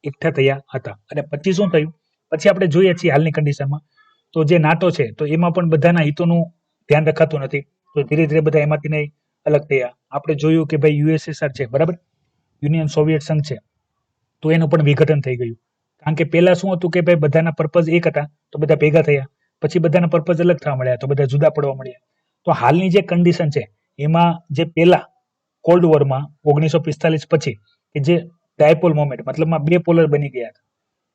Speaker 1: એકઠા થયા હતા. અને પછી શું થયું, પછી આપણે જોઈએ છીએ હાલની કન્ડિશનમાં તો જે નાટો છે તો એમાં પણ બધાના હિતોનું ધ્યાન રખાતું નથી. તો ધીરે ધીરે બધા એમાંથી નહીં અલગ થયા. આપણે જોયું કે ભાઈ યુએસએસઆર છે, બરાબર, યુનિયન સોવિયત સંઘ છે, તો એનું પણ વિઘટન થઈ ગયું. કારણ કે પહેલા શું હતું કે ભાઈ બધાના પર્પઝ એક હતા તો બધા ભેગા થયા, પછી બધાના પર્પઝ અલગ થવા મળ્યા તો બધા જુદા પડવા મળ્યા. તો હાલની જે કન્ડિશન છે એમાં જે પેલા કોલ્ડ વોરમાં 1945 પછી કે જે ડાયપોલ મોમેન્ટ મતલબમાં બે પોલર બની ગયા હતા,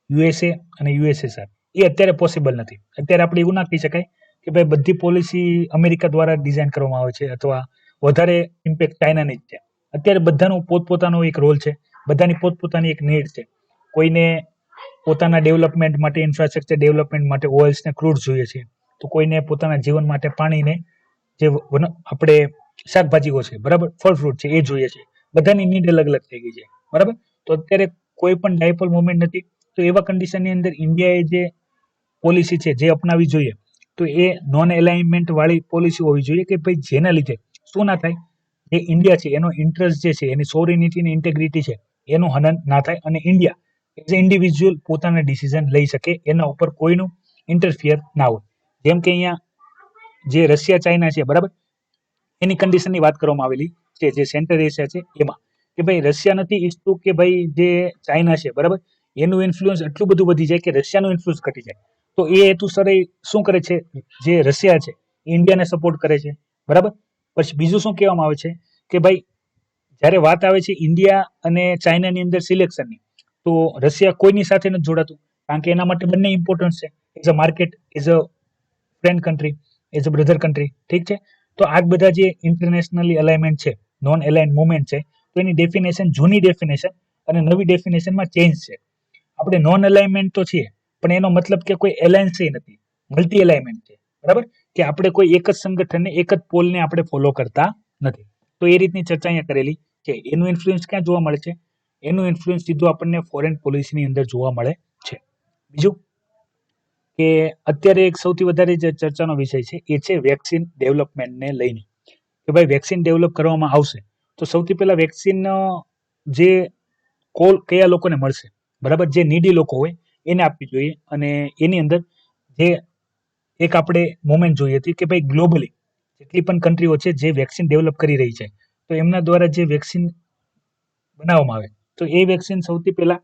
Speaker 1: યુએસએ અને યુએસએસઆર, એ અત્યારે પોસિબલ નથી. અત્યારે આપણે એવું ના કહી શકાય કે ભાઈ બધી પોલિસી અમેરિકા દ્વારા ડિઝાઇન કરવામાં આવે છે અથવા વધારે ઇમ્પેક્ટ ચાઇનાની જ છે. અત્યારે બધાનું પોતપોતાનો એક રોલ છે, બધાની પોતપોતાની એક નીડ છે. કોઈને પોતાના ડેવલપમેન્ટ માટે, ઇન્ફ્રાસ્ટ્રક્ચર ડેવલપમેન્ટ માટે ઓઇલ્સ ને ક્રૂડ જોઈએ છે, તો કોઈને પોતાના જીવન માટે પાણીને જે આપણે શાકભાજીઓ છે, બરાબર, ફળ ફ્રૂટ છે, એ જોઈએ છે. બધાની નીડ અલગ અલગ થઈ ગઈ છે, બરાબર. તો અત્યારે કોઈ પણ ડાયપોલ મુવમેન્ટ નથી. તો એવા કન્ડિશનની અંદર ઇન્ડિયાએ જે પોલિસી છે જે અપનાવી જોઈએ તો એ નોન એલાઇનમેન્ટ વાળી પોલિસી હોવી જોઈએ કે ભાઈ જેના લીધે શું ના થાય, જે ઇન્ડિયા છે એનો ઇન્ટરેસ્ટ જે છે, એની સોવરિનિટી અને ઇન્ટેગ્રિટી છે એનું હનન ના થાય અને ઇન્ડિયા એઝ એ ઇન્ડિવિજ્યુઅલ પોતાના ડિસિઝન લઈ શકે, એના ઉપર કોઈનું ઇન્ટરફિયર ના હોય. જેમ કે અહીંયા જે રશિયા ચાઇના છે, બરાબર, એની કન્ડિશનની વાત કરવામાં આવેલી છે જે સેન્ટ્રલ એશિયા છે એમાં કે ભાઈ રશિયા નથી ઈચ્છતું કે ભાઈ જે ચાઇના છે, બરાબર, એનું ઇન્ફ્લુઅન્સ એટલું બધું વધી જાય કે રશિયાનું ઇન્ફ્લુઅન્સ ઘટી જાય. તો એ હેતુસર શું કરે છે, જે રશિયા છે ઇન્ડિયાને સપોર્ટ કરે છે, બરાબર. પછી બીજું શું કહેવામાં આવે છે કે ભાઈ જ્યારે વાત આવે છે ઇન્ડિયા અને ચાઇનાની અંદર સિલેક્શનની, તો રશિયા કોઈની સાથે નથી જોડાતું કારણ કે એના માટે બંને ઇમ્પોર્ટન્ટ છે, as a market, as a friend country, as a brother country, ઠીક છે. તો આ બધા જે ઇન્ટરનેશનલી અલાઇનમેન્ટ છે, નોન એલાઇન મુવમેન્ટ છે, તો એની ડેફિનેશન જૂની ડેફિનેશન અને નવી ડેફિનેશનમાં ચેન્જ છે. આપણે નોન અલાઇનમેન્ટ તો છીએ પણ એનો મતલબ કે કોઈ એલાયન્સ નથી, મલ્ટી અલાઇનમેન્ટ છે, બરાબર, કે આપણે કોઈ એક જ સંગઠનને, એક જ પોલને આપણે ફોલો કરતા નથી. તો એ રીતની ચર્ચા અહીંયા કરેલી છે. એનું ઇન્ફ્લુઅન્સ ક્યાં જોવા મળે છે? એનું ઇન્ફ્લુઅન્સ સીધું આપણને ફોરેન પોલિસીની અંદર જોવા મળે છે. બીજું કે અત્યારે એક સૌથી વધારે જે ચર્ચાનો વિષય છે એ છે વેક્સિન ડેવલપમેન્ટને લઈને કે ભાઈ વેક્સિન ડેવલપ કરવામાં આવશે તો સૌથી પહેલા વેક્સિન જે કયા લોકોને મળશે, બરાબર, જે નીડી લોકો હોય એને આપવી જોઈએ. અને એની અંદર જે એક આપણે મોમેન્ટ જોઈ હતી કે ભાઈ ગ્લોબલી જેટલી પણ કન્ટ્રીઓ છે જે વેક્સિન ડેવલપ કરી રહી છે તો એમના દ્વારા જે વેક્સિન બનાવવામાં આવે તો એ વેક્સિન સૌથી પહેલા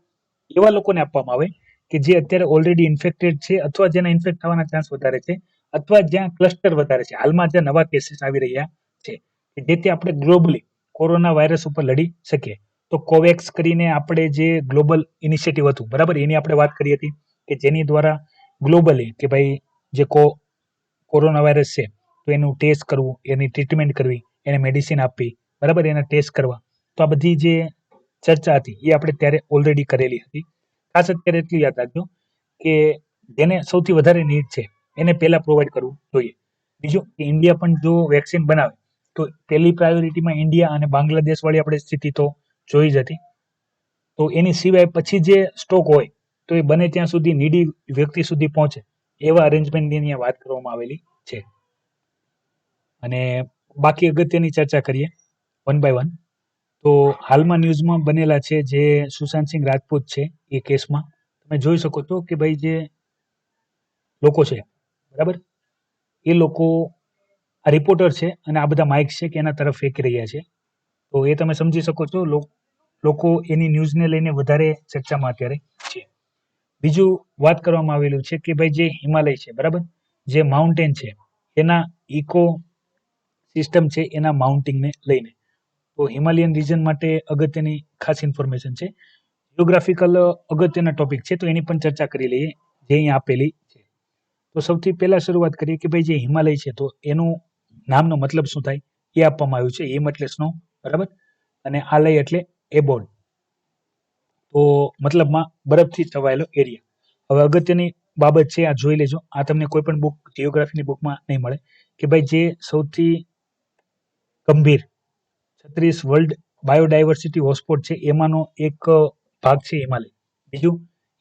Speaker 1: એવા લોકોને આપવામાં આવે કે જે અત્યારે ઓલરેડી ઇન્ફેક્ટેડ છે અથવા જેના ઇન્ફેક્ટ થવાના ચાન્સ વધારે છે અથવા જ્યાં ક્લસ્ટર વધારે છે. હાલમાં જ્યાં નવા કેસીસ આવી રહ્યા છે કે જેથી આપણે ગ્લોબલી કોરોના વાયરસ ઉપર લડી શકીએ. તો કોવેક્સ કરીને આપણે જે ગ્લોબલ ઇનિશિયેટિવ હતું, બરાબર, એની આપણે વાત કરી હતી કે જેની દ્વારા ગ્લોબલી કે ભાઈ જે કોરોના વાયરસ છે તો એનું ટેસ્ટ કરવું, એની ટ્રીટમેન્ટ કરવી, એને મેડિસિન આપવી, બરાબર, એના ટેસ્ટ કરવા. તો આ બધી જે ચર્ચા હતી એ આપણે ત્યારે ઓલરેડી કરેલી હતી. ખાસ અત્યારે એટલું યાદ રાખજો કે જેને સૌથી વધારે નીડ છે એને પહેલા પ્રોવાઈડ કરવું જોઈએ. બીજું કે ઇન્ડિયા પણ જો વેક્સિન બનાવે તો પહેલી પ્રાયોરિટીમાં ઇન્ડિયા અને બાંગ્લાદેશ વાળી આપણે સ્થિતિ તો જોઈ જ હતી. તો એની સિવાય પછી જે સ્ટોક હોય તો એ બને ત્યાં સુધી નીડી વ્યક્તિ સુધી પહોંચે એવા અરેન્જમેન્ટની અહીંયા વાત કરવામાં આવેલી છે. અને બાકી અગત્યની ચર્ચા કરીએ વન બાય વન. તો હાલમાં ન્યૂઝમાં બનેલા છે જે સુશાંત સિંહ રાજપૂત છે એ કેસમાં તમે જોઈ શકો છો કે ભાઈ જે લોકો છે બરાબર એ લોકો આ રિપોર્ટર છે અને આ બધા માઇક છે કે એના તરફ ફેંકી રહ્યા છે. તો એ તમે સમજી શકો છો લોકો એની ન્યૂઝને લઈને વધારે ચર્ચામાં અત્યારે છે. બીજું વાત કરવામાં આવેલું છે કે ભાઈ જે હિમાલય છે બરાબર જે માઉન્ટેન છે એના ઇકો સિસ્ટમ છે એના માઉન્ટિંગને લઈને. તો હિમાલયન રિજન માટે અગત્યની ખાસ ઇન્ફોર્મેશન છે. જિયોગ્રાફિકલ અગત્યના ટોપિક છે તો એની પણ ચર્ચા કરી લઈએ જે અહીં આપેલી છે. તો સૌથી પહેલા શરૂઆત કરીએ કે ભાઈ જે હિમાલય છે તો એનું નામનો મતલબ શું થાય એ આપવામાં આવ્યું છે. હિમ એટલે સ્નો બરાબર અને આલય એટલે એબોર્ડ. તો મતલબમાં બરફથી છવાયેલો એરિયા. હવે અગત્યની બાબત છે આ જોઈ લેજો. આ તમને કોઈ પણ બુક જિયોગ્રાફીની બુકમાં નહીં મળે કે ભાઈ જે સૌથી ગંભીર 36 વર્લ્ડ બાયોડાયવર્સિટી હોટસ્પોટ છે એમાંનો એક ભાગ છે હિમાલય. બીજું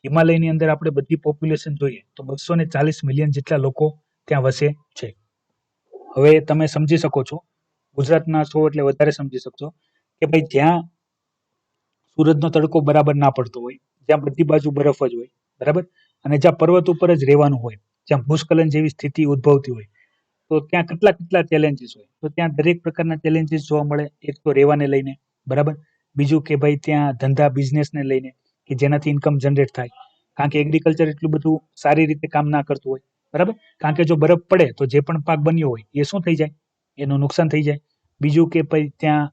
Speaker 1: હિમાલયની અંદર આપણે બધી પોપ્યુલેશન જોઈએ તો 240 મિલિયન જેટલા લોકો ત્યાં વસે છે. હવે તમે સમજી શકો છો ગુજરાતના છો એટલે વધારે સમજી શકશો કે ભાઈ જ્યાં સૂરજનો તડકો બરાબર ના પડતો હોય, જ્યાં બધી બાજુ બરફ જ હોય બરાબર અને જ્યાં પર્વત ઉપર જ રહેવાનું હોય, જ્યાં ભૂસ્ખલન જેવી સ્થિતિ ઉદ્ભવતી હોય તો ત્યાં કેટલા ચેલેન્જીસ હોય. તો ત્યાં દરેક પ્રકારના ચેલેન્જીસ જોવા મળે. એક તો રહેવાને લઈને બરાબર, બીજું કે ભાઈ ત્યાં ધંધા બિઝનેસને લઈને કે જેનાથી ઇન્કમ જનરેટ થાય, કારણ કે એગ્રીકલ્ચર એટલું બધું સારી રીતે કામ ના કરતું હોય બરાબર, કારણ કે જો બરફ પડે તો જે પણ પાક બન્યો હોય એ શું થઈ જાય, એનું નુકસાન થઈ જાય. બીજું કે ભાઈ ત્યાં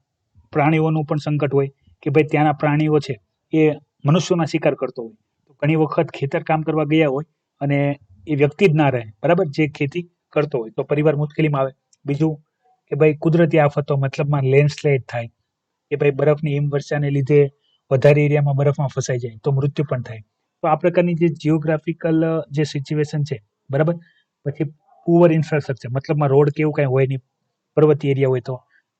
Speaker 1: પ્રાણીઓનું પણ સંકટ હોય કે ભાઈ ત્યાંના પ્રાણીઓ છે એ મનુષ્યોના શિકાર કરતો હોય તો ઘણી વખત ખેતર કામ કરવા ગયા હોય અને એ વ્યક્તિ જ ના રહે બરાબર જે ખેતી કરતો હોય તો પરિવાર મુશ્કેલીમાં આવે. બીજું કે ભાઈ કુદરતી આફતો મતલબમાં લેન્ડસ્લાઇડ થાય કે ભાઈ બરફની હિમવર્ષાને લીધે વધારે એરિયામાં બરફમાં ફસાઈ જાય તો મૃત્યુ પણ થાય. તો આ પ્રકારની જે જિયોગ્રાફિકલ જે સિચ્યુએશન છે બરાબર. પછી પુઅર ઇન્ફ્રાસ્ટ્રક્ચર મતલબમાં રોડ કે એવું કાંઈ હોય નહીં, પર્વતીય એરિયા હોય તો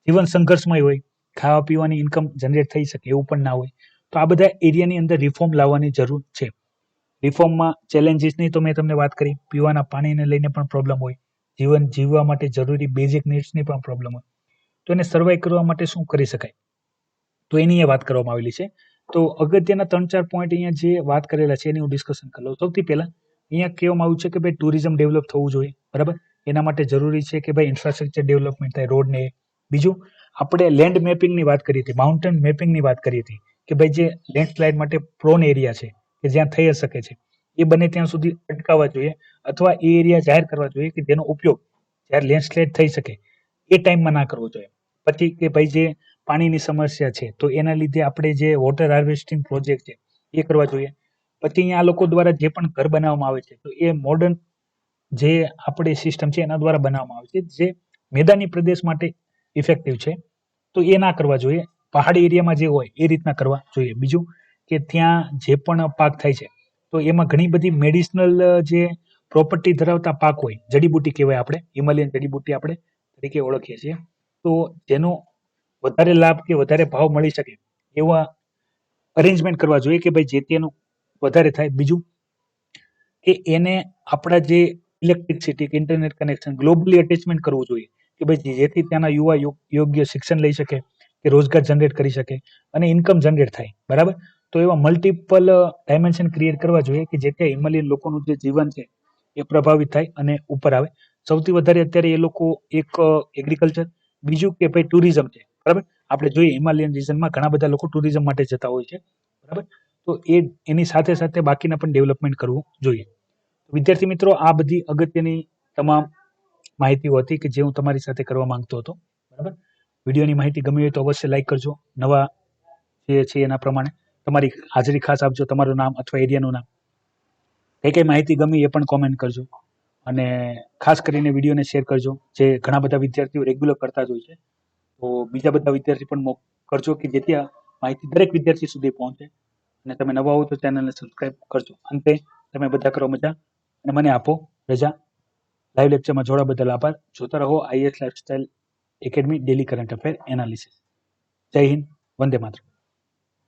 Speaker 1: જીવન સંઘર્ષમય હોય, ખાવા પીવાની ઇન્કમ જનરેટ થઈ શકે એવું પણ ના હોય. તો આ બધા એરિયાની અંદર રિફોર્મ લાવવાની જરૂર છે. રિફોર્મમાં ચેલેન્જીસની તો મેં તમને વાત કરી, પીવાના પાણીને લઈને પણ પ્રોબ્લેમ હોય, જીવન જીવવા માટે જરૂરી બેઝિક નીડ્સની પણ પ્રોબ્લેમ હોય. તો એને સર્વાઈવ કરવા માટે શું કરી શકાય તો એની વાત કરવામાં આવેલી છે. તો અગત્યના 3-4 પોઈન્ટ અહીંયા જે વાત કરેલા છે એની હું ડિસ્કશન કરી લઉં. સૌથી પહેલા અહીંયા કહેવામાં આવ્યું છે કે ભાઈ ટુરિઝમ ડેવલપ થવું જોઈએ બરાબર. એના માટે જરૂરી છે કે ભાઈ ઇન્ફ્રાસ્ટ્રક્ચર ડેવલપમેન્ટ થાય, રોડને. બીજું આપણે લેન્ડ મેપિંગની વાત કરી હતી, માઉન્ટેન મેપિંગની વાત કરી હતી કે ભાઈ જે લેન્ડસ્લાઇડ માટે પ્રોન એરિયા છે કે જ્યાં થઈ શકે છે એ બને ત્યાં સુધી અટકાવવા જોઈએ અથવા એ એરિયા જાહેર કરવા જોઈએ કે જેનો ઉપયોગ જ્યારે લેન્ડસ્લાઇડ થઈ શકે એ ટાઈમમાં ના કરવો જોઈએ. પછી કે ભાઈ જે પાણીની સમસ્યા છે તો એના લીધે આપણે જે વોટર હાર્વેસ્ટિંગ પ્રોજેક્ટ છે એ કરવા જોઈએ. પછી અહીંયા આ લોકો દ્વારા જે પણ ઘર બનાવવામાં આવે છે તો એ મોડર્ન જે આપણી સિસ્ટમ છે એના દ્વારા બનાવવામાં આવે છે જે મેદાની પ્રદેશ માટે ઇફેક્ટિવ છે તો એ ના કરવા જોઈએ. પહાડી એરિયામાં જે હોય એ રીતના કરવા જોઈએ. બીજું કે ત્યાં જે પણ પાક થાય છે તો એમાં ઘણી બધી મેડિસિનલ જે પ્રોપર્ટી ધરાવતા પાક હોય, જડીબુટ્ટી કહેવાય આપણે, હિમાલયન જડીબુટ્ટી આપણે તરીકે ઓળખીએ છીએ. તો જેનો વધારે લાભ કે વધારે ભાવ મળી શકે એવા અરેન્જમેન્ટ કરવા જોઈએ કે ભાઈ જે તેનું વધારે થાય. બીજું કે એને આપણા જે ઇલેક્ટ્રિસિટી કે ઇન્ટરનેટ કનેક્શન ગ્લોબલી અટેચમેન્ટ કરવું જોઈએ કે ભાઈ જેથી ત્યાંના યુવા યોગ્ય શિક્ષણ લઈ શકે કે રોજગાર જનરેટ કરી શકે અને ઇન્કમ જનરેટ થાય બરાબર. તો એવા મલ્ટિપલ ડાયમેન્શન ક્રિએટ કરવા જોઈએ કે જેથી હિમાલયન લોકોનું જે જીવન છે એ પ્રભાવિત થાય અને ઉપર આવે. સૌથી વધારે અત્યારે એ લોકો એક એગ્રીકલ્ચર, બીજું કે ભાઈ ટુરિઝમ છે બરાબર. આપણે જોઈએ હિમાલયન રિજનમાં ઘણા બધા લોકો ટુરિઝમ માટે જતા હોય છે બરાબર. તો એની સાથે સાથે બાકીના પણ ડેવલપમેન્ટ કરવું જોઈએ. વિદ્યાર્થી મિત્રો, આ બધી અગત્યની તમામ માહિતીઓ હતી કે જે હું તમારી સાથે કરવા માંગતો હતો બરાબર. વિડીયોની માહિતી ગમી હોય તો અવશ્ય લાઈક કરજો. નવા જે છે એના પ્રમાણે તમારી હાજરી ખાસ આપજો, તમારું નામ અથવા એરિયાનું નામ. કઈ માહિતી ગમી એ પણ કોમેન્ટ કરજો અને ખાસ કરીને વિડીયોને શેર કરજો. જે ઘણા બધા વિદ્યાર્થીઓ રેગ્યુલર કરતા જ હોય છે તો બીજા બધા વિદ્યાર્થી પણ કરજો કે જેથી આ માહિતી દરેક વિદ્યાર્થી સુધી પહોંચે. અને તમે નવા હો તો ચેનલને સબસ્ક્રાઇબ કરજો. અંતે તમે બધા કરો મજા અને મને આપો રજા. લાઈવ લેક્ચરમાં જોડા બદલ આભાર. જોતા રહો IAS lifestyle academy daily current affair analysis. જય હિન્દ, વંદે માતરમ.